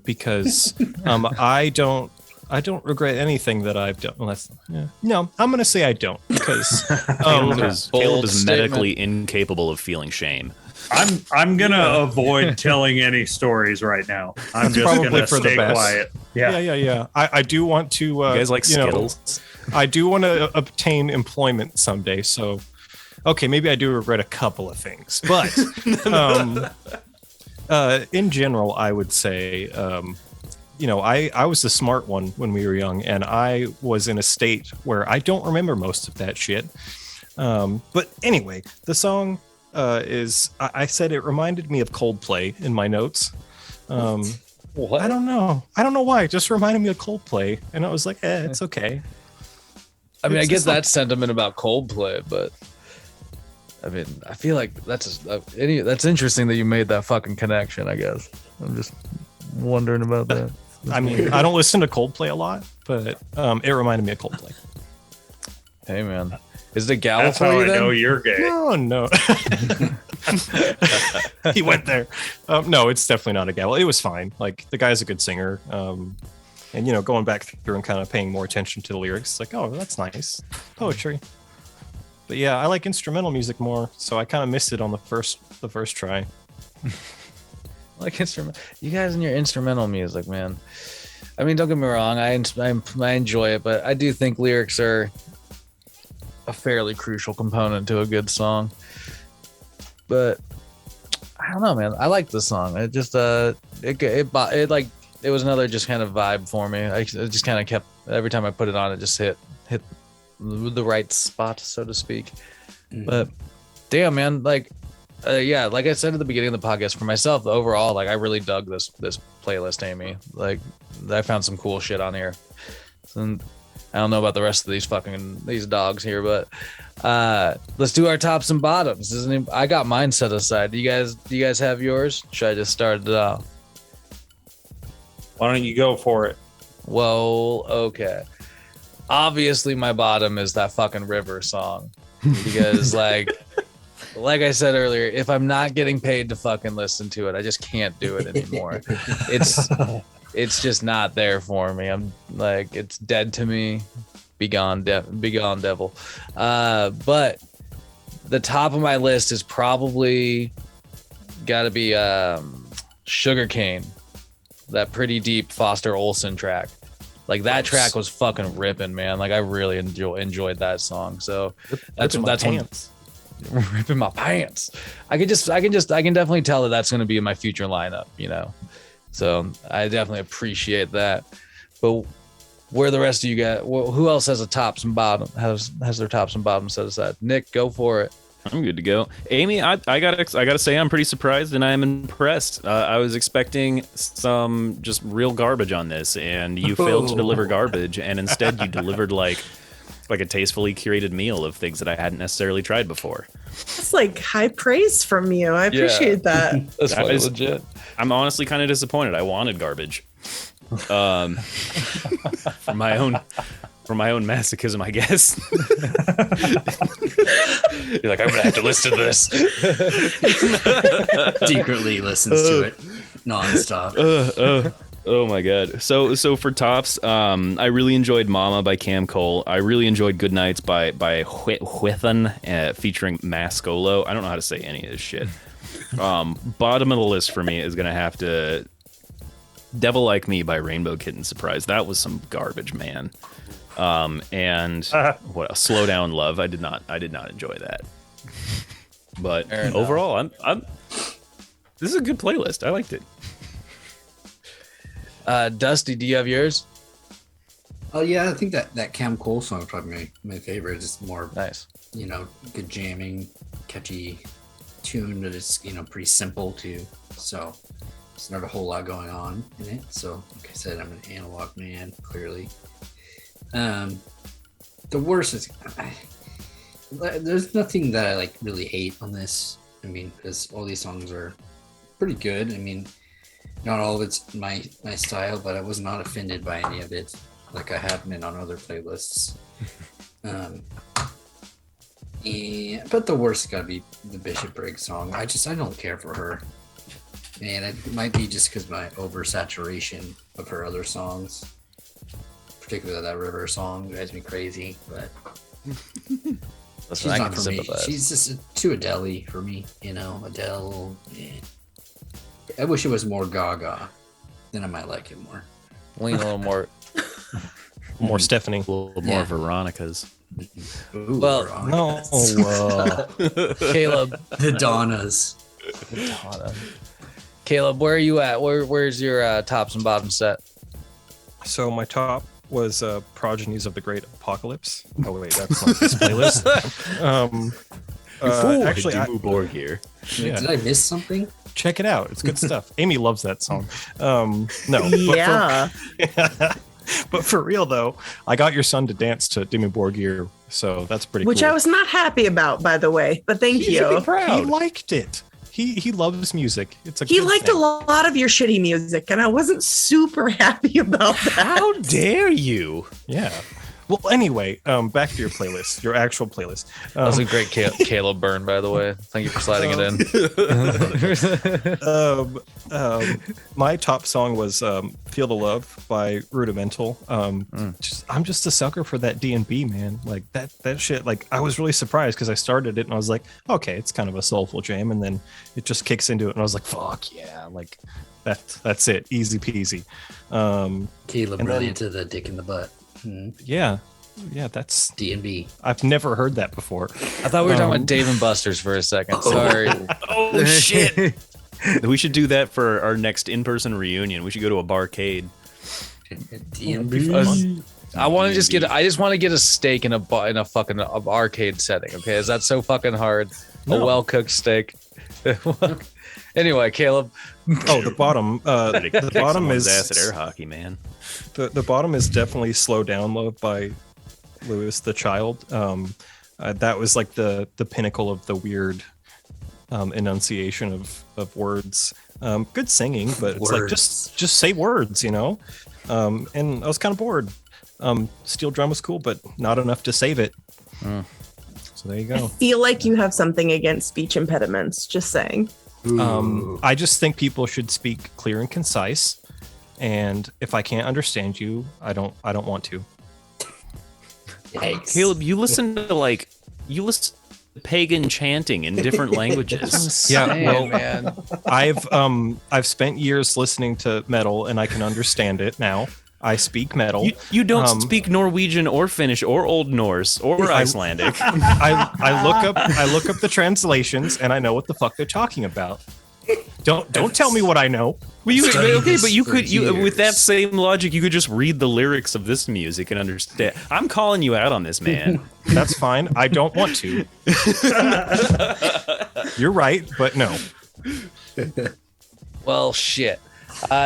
because I don't regret anything that I've done. No, I'm gonna say I don't because Caleb is Bold medically incapable of feeling shame. I'm gonna avoid telling any stories right now. I'm just probably gonna for the stay best. quiet. yeah. I do want to. You guys like Skittles? I do want to obtain employment someday. So, okay, maybe I do regret a couple of things, but in general, I would say, I was the smart one when we were young, and I was in a state where I don't remember most of that shit. But anyway, the song I said it reminded me of Coldplay in my notes. What? I don't know why. It just reminded me of Coldplay, and I was like, it's okay. I mean, I It's get just like- that sentiment about Coldplay, but I mean, I feel like that's interesting that you made that fucking connection. I guess I'm just wondering about that. I mean, I don't listen to Coldplay a lot, but it reminded me of Coldplay. Hey, man, is it a gal That's for how you I then? know you're gay. No. He went there. No, it's definitely not a gal. It was fine. Like, the guy's a good singer. And going back through and kind of paying more attention to the lyrics, like, oh, that's nice poetry. But yeah, I like instrumental music more, so I kind of missed it on the first try. Like you guys and your instrumental music, man. I mean, don't get me wrong, I enjoy it, but I do think lyrics are a fairly crucial component to a good song. But I don't know, man. I like the song. It just it was another just kind of vibe for me. It just kind of kept, every time I put it on, it just hit the right spot, so to speak. But damn, man, like like I said at the beginning of the podcast, for myself, overall, like I really dug this playlist, Aimee. Like I found some cool shit on here. And I don't know about the rest of these dogs here, but let's do our tops and bottoms. I got mine set aside. Do you guys have yours? Should I just start it off? Why don't you go for it? Well, okay. Obviously, my bottom is that fucking River song because, like I said earlier, if I'm not getting paid to fucking listen to it, I just can't do it anymore. It's just not there for me. I'm like, it's dead to me. Be gone, devil. But the top of my list is probably got to be Sugarcane, that Pretty Deep Foster Olsen track. Like that track was fucking ripping, man. Like I really enjoyed that song. So that's one. ripping my pants. I can definitely tell that that's going to be in my future lineup, you know. So I definitely appreciate that. But where the rest of you got? Who else has a tops and bottom? Has their tops and bottoms set aside? Nick, go for it. I'm good to go. Aimee, I gotta say I'm pretty surprised and I'm impressed. I was expecting some just real garbage on this, and you failed to deliver garbage, and instead you delivered like a tastefully curated meal of things that I hadn't necessarily tried before. It's like high praise from you. I appreciate that. That's legit. I'm honestly kind of disappointed. I wanted garbage. For my own masochism, I guess. You're like, I'm gonna have to listen to this. Secretly listens to it nonstop. Oh my god. So for tops, I really enjoyed Mama by Cam Cole. I really enjoyed Good Nights by Whithen, featuring Mascolo. I don't know how to say any of this shit. Bottom of the list for me is gonna have to Devil Like Me by Rainbow Kitten Surprise. That was some garbage, man. And what else? Slow Down Love. I did not enjoy that. But overall, I'm this is a good playlist. I liked it. Dusty, do you have yours? Oh yeah, I think that Cam Cole song is probably my favorite. It's more Nice. Good jamming, catchy tune that is pretty simple too. So there's not a whole lot going on in it. So like I said, I'm an analog man, clearly. The worst is there's nothing that I really hate on this. I mean, because all these songs are pretty good. I mean, not all of it's my style, but I was not offended by any of it, like I have been on other playlists. But the worst got to be the Bishop Briggs song. I don't care for her, and it might be just because my oversaturation of her other songs. Particularly that River song drives me crazy, but she's not for me. She's just too Adele-y for me, Adele. I wish it was more Gaga, then I might like it more. Lean a little more. More Stephanie. A little more Veronica's. Ooh, Well, Veronica. Caleb. The Donnas. Caleb, where are you at? Where's your tops and bottoms set? So my top was Progenies of the Great Apocalypse. Oh wait, that's not this playlist. Actually, Borg here. Yeah. Did I miss something? Check it out. It's good stuff. Aimee loves that song. No, Yeah. but for real though, I got your son to dance to Dimmu Borgir, so that's pretty Which cool. I was not happy about, by the way, but thank you. He liked it. He loves music. It's a He good liked thing. a lot of your shitty music, and I wasn't super happy about that. How dare you? Yeah. Well, anyway, back to your playlist, your actual playlist. That was a great Caleb burn, by the way. Thank you for sliding it in. My top song was "Feel the Love" by Rudimental. I'm just a sucker for that D&B, man. Like that shit. Like I was really surprised because I started it and I was like, okay, it's kind of a soulful jam, and then it just kicks into it, and I was like, fuck yeah, like that's it, easy peasy. Caleb and ran then- into the dick in the butt. Yeah, that's D&B. I've never heard that before. I thought we were talking about Dave and Buster's for a second. Sorry. Oh shit! We should do that for our next in-person reunion. We should go to a barcade. D&B. I want to I just want to get a steak in a fucking arcade setting. Okay, is that so fucking hard? No. A well-cooked steak. Anyway, Caleb. Oh, the bottom. The bottom is ass at air hockey, man. The bottom is definitely "Slow Down Love" by Louis the Child. That was like the pinnacle of the weird enunciation of words. Good singing, but it's like just say words, And I was kind of bored. Steel drum was cool, but not enough to save it. So there you I go. feel like you have something against speech impediments. Just saying. I just think people should speak clear and concise. And if I can't understand you, I don't want to. Yikes. Caleb, you listen to pagan chanting in different languages. Yeah, well, man. I've spent years listening to metal and I can understand it now. I speak metal. You don't speak Norwegian or Finnish or Old Norse or Icelandic. I look up the translations and I know what the fuck they're talking about. Don't tell me what I know. But you could with that same logic, you could just read the lyrics of this music and understand. I'm calling you out on this, man. That's fine. I don't want to. You're right, but no. Well, shit.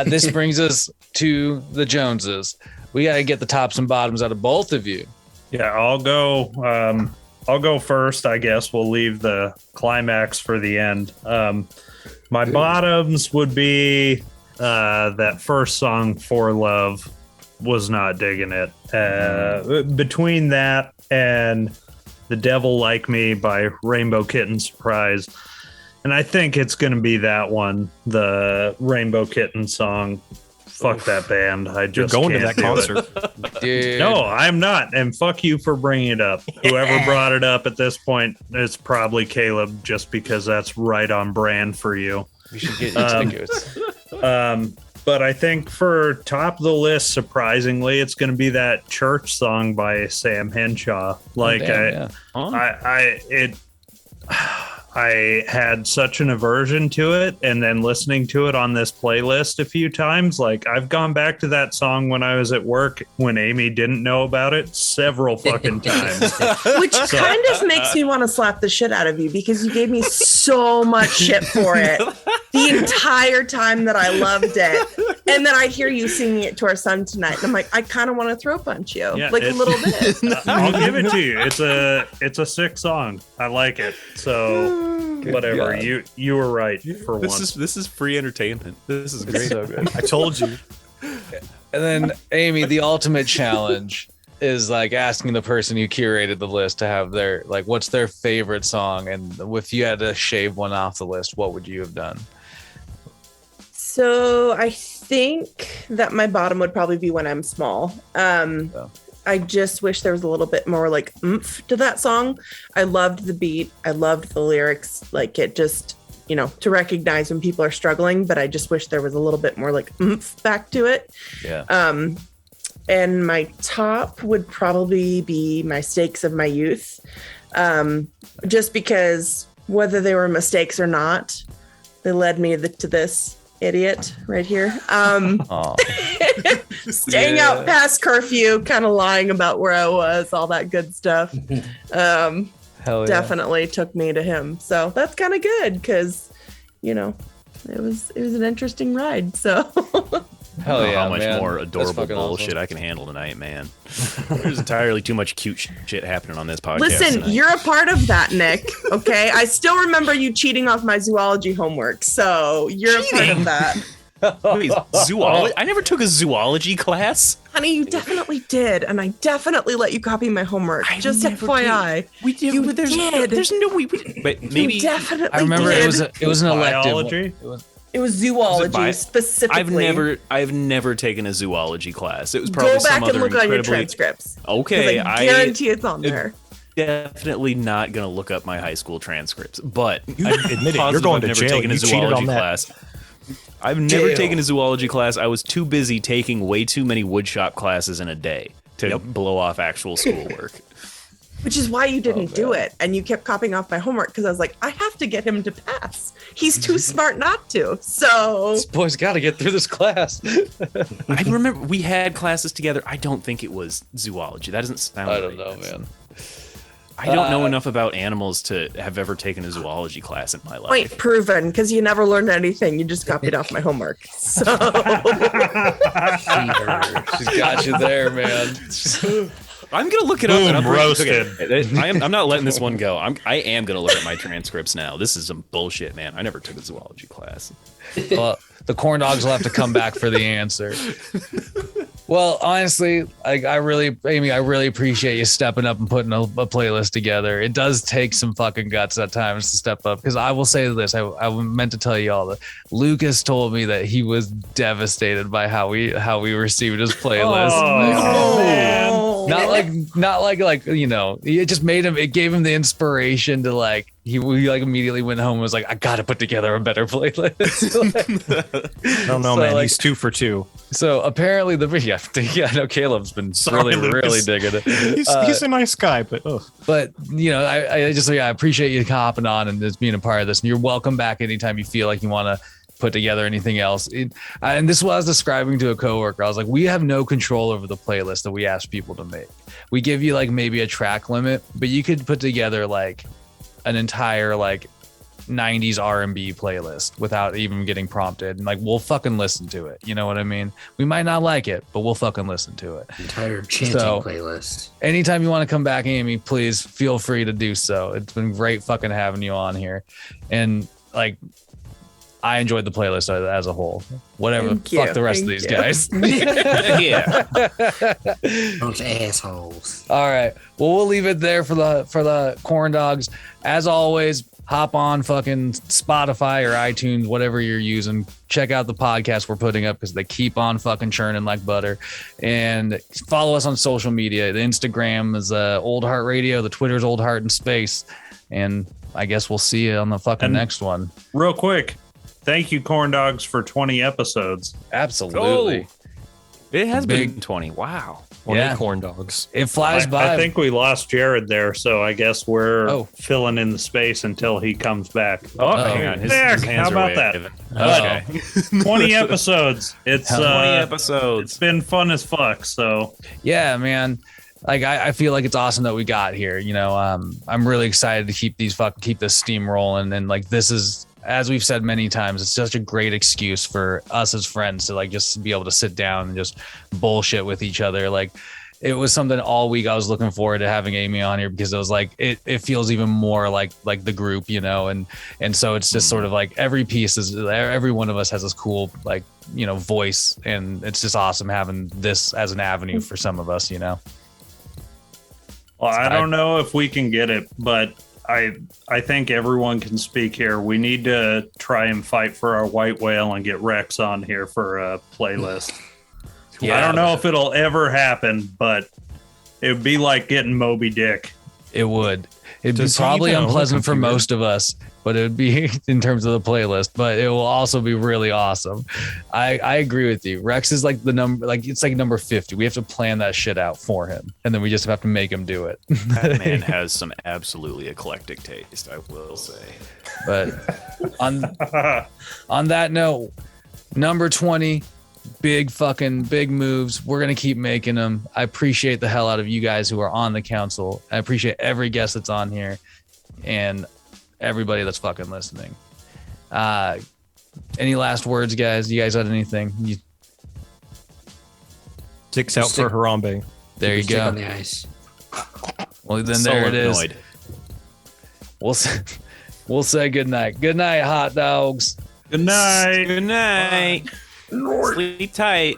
This brings us to the Joneses. We got to get the tops and bottoms out of both of you. Yeah, I'll go first, I guess. We'll leave the climax for the end. My bottoms would be that first song, For Love, was not digging it. Between that and The Devil Like Me by Rainbow Kitten Surprise. And I think it's going to be that one, the Rainbow Kitten song. Fuck that band. I just You're going to can't that do concert. Dude. No, I'm not. And fuck you for bringing it up. Whoever brought it up at this point, it's probably Caleb, just because that's right on brand for you. We should get you tickets. But I think for top of the list, surprisingly, it's going to be that Church song by Sam Henshaw. Like, I had such an aversion to it, and then listening to it on this playlist a few times, like I've gone back to that song when I was at work when Aimee didn't know about it several fucking times. Which kind of makes me want to slap the shit out of you because you gave me so much shit for it the entire time that I loved it. And then I hear you singing it to our son tonight. And I'm like, I kind of want to throw punch you, Yeah, like a little bit. I'll give it to you. It's a sick song. I like it. So whatever. God. You were right for once. This is free entertainment. This is great. So good. I told you. And then, Aimee, the ultimate challenge is like asking the person who curated the list to have their, like, what's their favorite song? And if you had to shave one off the list, what would you have done? So I think that my bottom would probably be When I'm Small. I just wish there was a little bit more like oomph to that song. I loved the beat. I loved the lyrics. Like it just, to recognize when people are struggling, but I just wish there was a little bit more like oomph back to it. Yeah. And my top would probably be Mistakes of My Youth. Just because whether they were mistakes or not, they led me to this idiot right here. Staying out past curfew, kind of lying about where I was, all that good stuff. Hell yeah. Definitely took me to him. So that's kind of good because, it was an interesting ride. So Hell yeah, how much man. more That's adorable fucking bullshit awesome. I can handle tonight, man. There's entirely too much cute shit happening on this podcast. listen, tonight. you're a part of that, Nick. Okay. I still remember you cheating off my zoology homework. So you're a part of that. Wait, zoology? I never took a zoology class. Honey, you definitely did. And I definitely let you copy my homework. Just FYI. We did. You There's did. no way. But maybe You definitely I remember did. it was an elective. Biology? It was zoology Was it specifically. I've never taken a zoology class. It was Go probably back some and other look on your incredibly. transcripts. 'Cause Okay, I guarantee it's on there. Definitely not gonna look up my high school transcripts, but You I'm admit it. You're positive going I've to never jail. taken a You cheated zoology on that. class. I've never Jail. taken a zoology class. I was too busy taking way too many woodshop classes in a day to blow off actual schoolwork. Which is why you didn't do it. And you kept copying off my homework because I was like, I have to get him to pass. He's too smart not to. So This boy's got to get through this class. I remember we had classes together. I don't think it was zoology. That doesn't sound I don't right. know, man. I don't know enough about animals to have ever taken a zoology class in my life. point proven because you never learned anything. You just copied off my homework. So She's got you there, man. I'm gonna look it up. Boom, And I'm roasted. Okay, I'm not letting this one go. I am gonna look at my transcripts now. This is some bullshit, man. I never took a zoology class. Well, the corn dogs will have to come back for the answer. Well, honestly, I really, Aimee, I really appreciate you stepping up and putting a playlist together. It does take some fucking guts at times to step up. Because I will say this, I meant to tell you all that Lucas told me that he was devastated by how we received his playlist. Oh, man. not like you know, it just made him, it gave him the inspiration to like he like immediately went home and was like, I gotta put together a better playlist. I don't know, So, man. like- He's 2 for 2. So apparently I know Caleb's been Sorry, really Lucas. digging it. He's a nice guy, but But you know, I just I appreciate you hopping on and just being a part of this. And you're welcome back anytime you feel like you want to put together anything else. And this is what I was describing to a coworker. I was like, we have no control over the playlist that we ask people to make. We give you like maybe a track limit, but you could put together like an entire like 90s R&B playlist without even getting prompted. And like, we'll fucking listen to it. You know what I mean? We might not like it, but we'll fucking listen to it. Entire chanting playlist. Anytime you want to come back, Aimee, please feel free to do so. It's been great fucking having you on here. And like, I enjoyed the playlist as a whole. Whatever, Thank fuck you. the rest of Thank these you. guys. Yeah. Bunch of assholes. All right. Well, we'll leave it there for the corn dogs. As always, hop on fucking Spotify or iTunes, whatever you're using. Check out the podcast we're putting up because they keep on fucking churning like butter. And follow us on social media. The Instagram is Old Heart Radio. The Twitter's Old Heart in Space. And I guess we'll see you on the fucking And- next one. Real quick, thank you, Corn Dogs, for 20 episodes. Absolutely. It has Big- been 20. Wow. Yeah. corn dogs. It flies by. I think we lost Jared there, so I guess we're Oh. filling in the space until he comes back. Oh, hang on. His Back. hands How about are that? waving. Uh-oh. Okay. 20 episodes. It's 20 it's episodes. been fun as fuck. So Yeah, man. Like I feel like it's awesome that we got here. You know, I'm really excited to keep this steam rolling. And like this is, as we've said many times, it's such a great excuse for us as friends to like just be able to sit down and just bullshit with each other. Like it was something all week I was looking forward to having Aimee on here because it was like it feels even more like the group, you know, and so it's just sort of like every one of us has this cool like, you know, voice, and it's just awesome having this as an avenue for some of us, you know. well, I don't know if we can get it, but I think everyone can speak here. We need to try and fight for our white whale and get Rex on here for a playlist. I don't know if it'll ever happen, but it would be like getting Moby Dick. It would. It'd be Does he probably even own a unpleasant for computer? most of us, but it would be in terms of the playlist, but it will also be really awesome. I agree with you. Rex is like the number, like it's like number 50. We have to plan that shit out for him, and then we just have to make him do it. That man has some absolutely eclectic taste, I will say. But on that note, number 20, big moves. We're gonna keep making them. I appreciate the hell out of you guys who are on the council. I appreciate every guest that's on here and everybody that's fucking listening. Any last words, guys? You guys got anything? Sticks out for Harambe. There you Stick on go. the ice. Well, then there it is. Solenoid. We'll say good night. Good night, hot dogs. Good night. Good night. Sleep tight.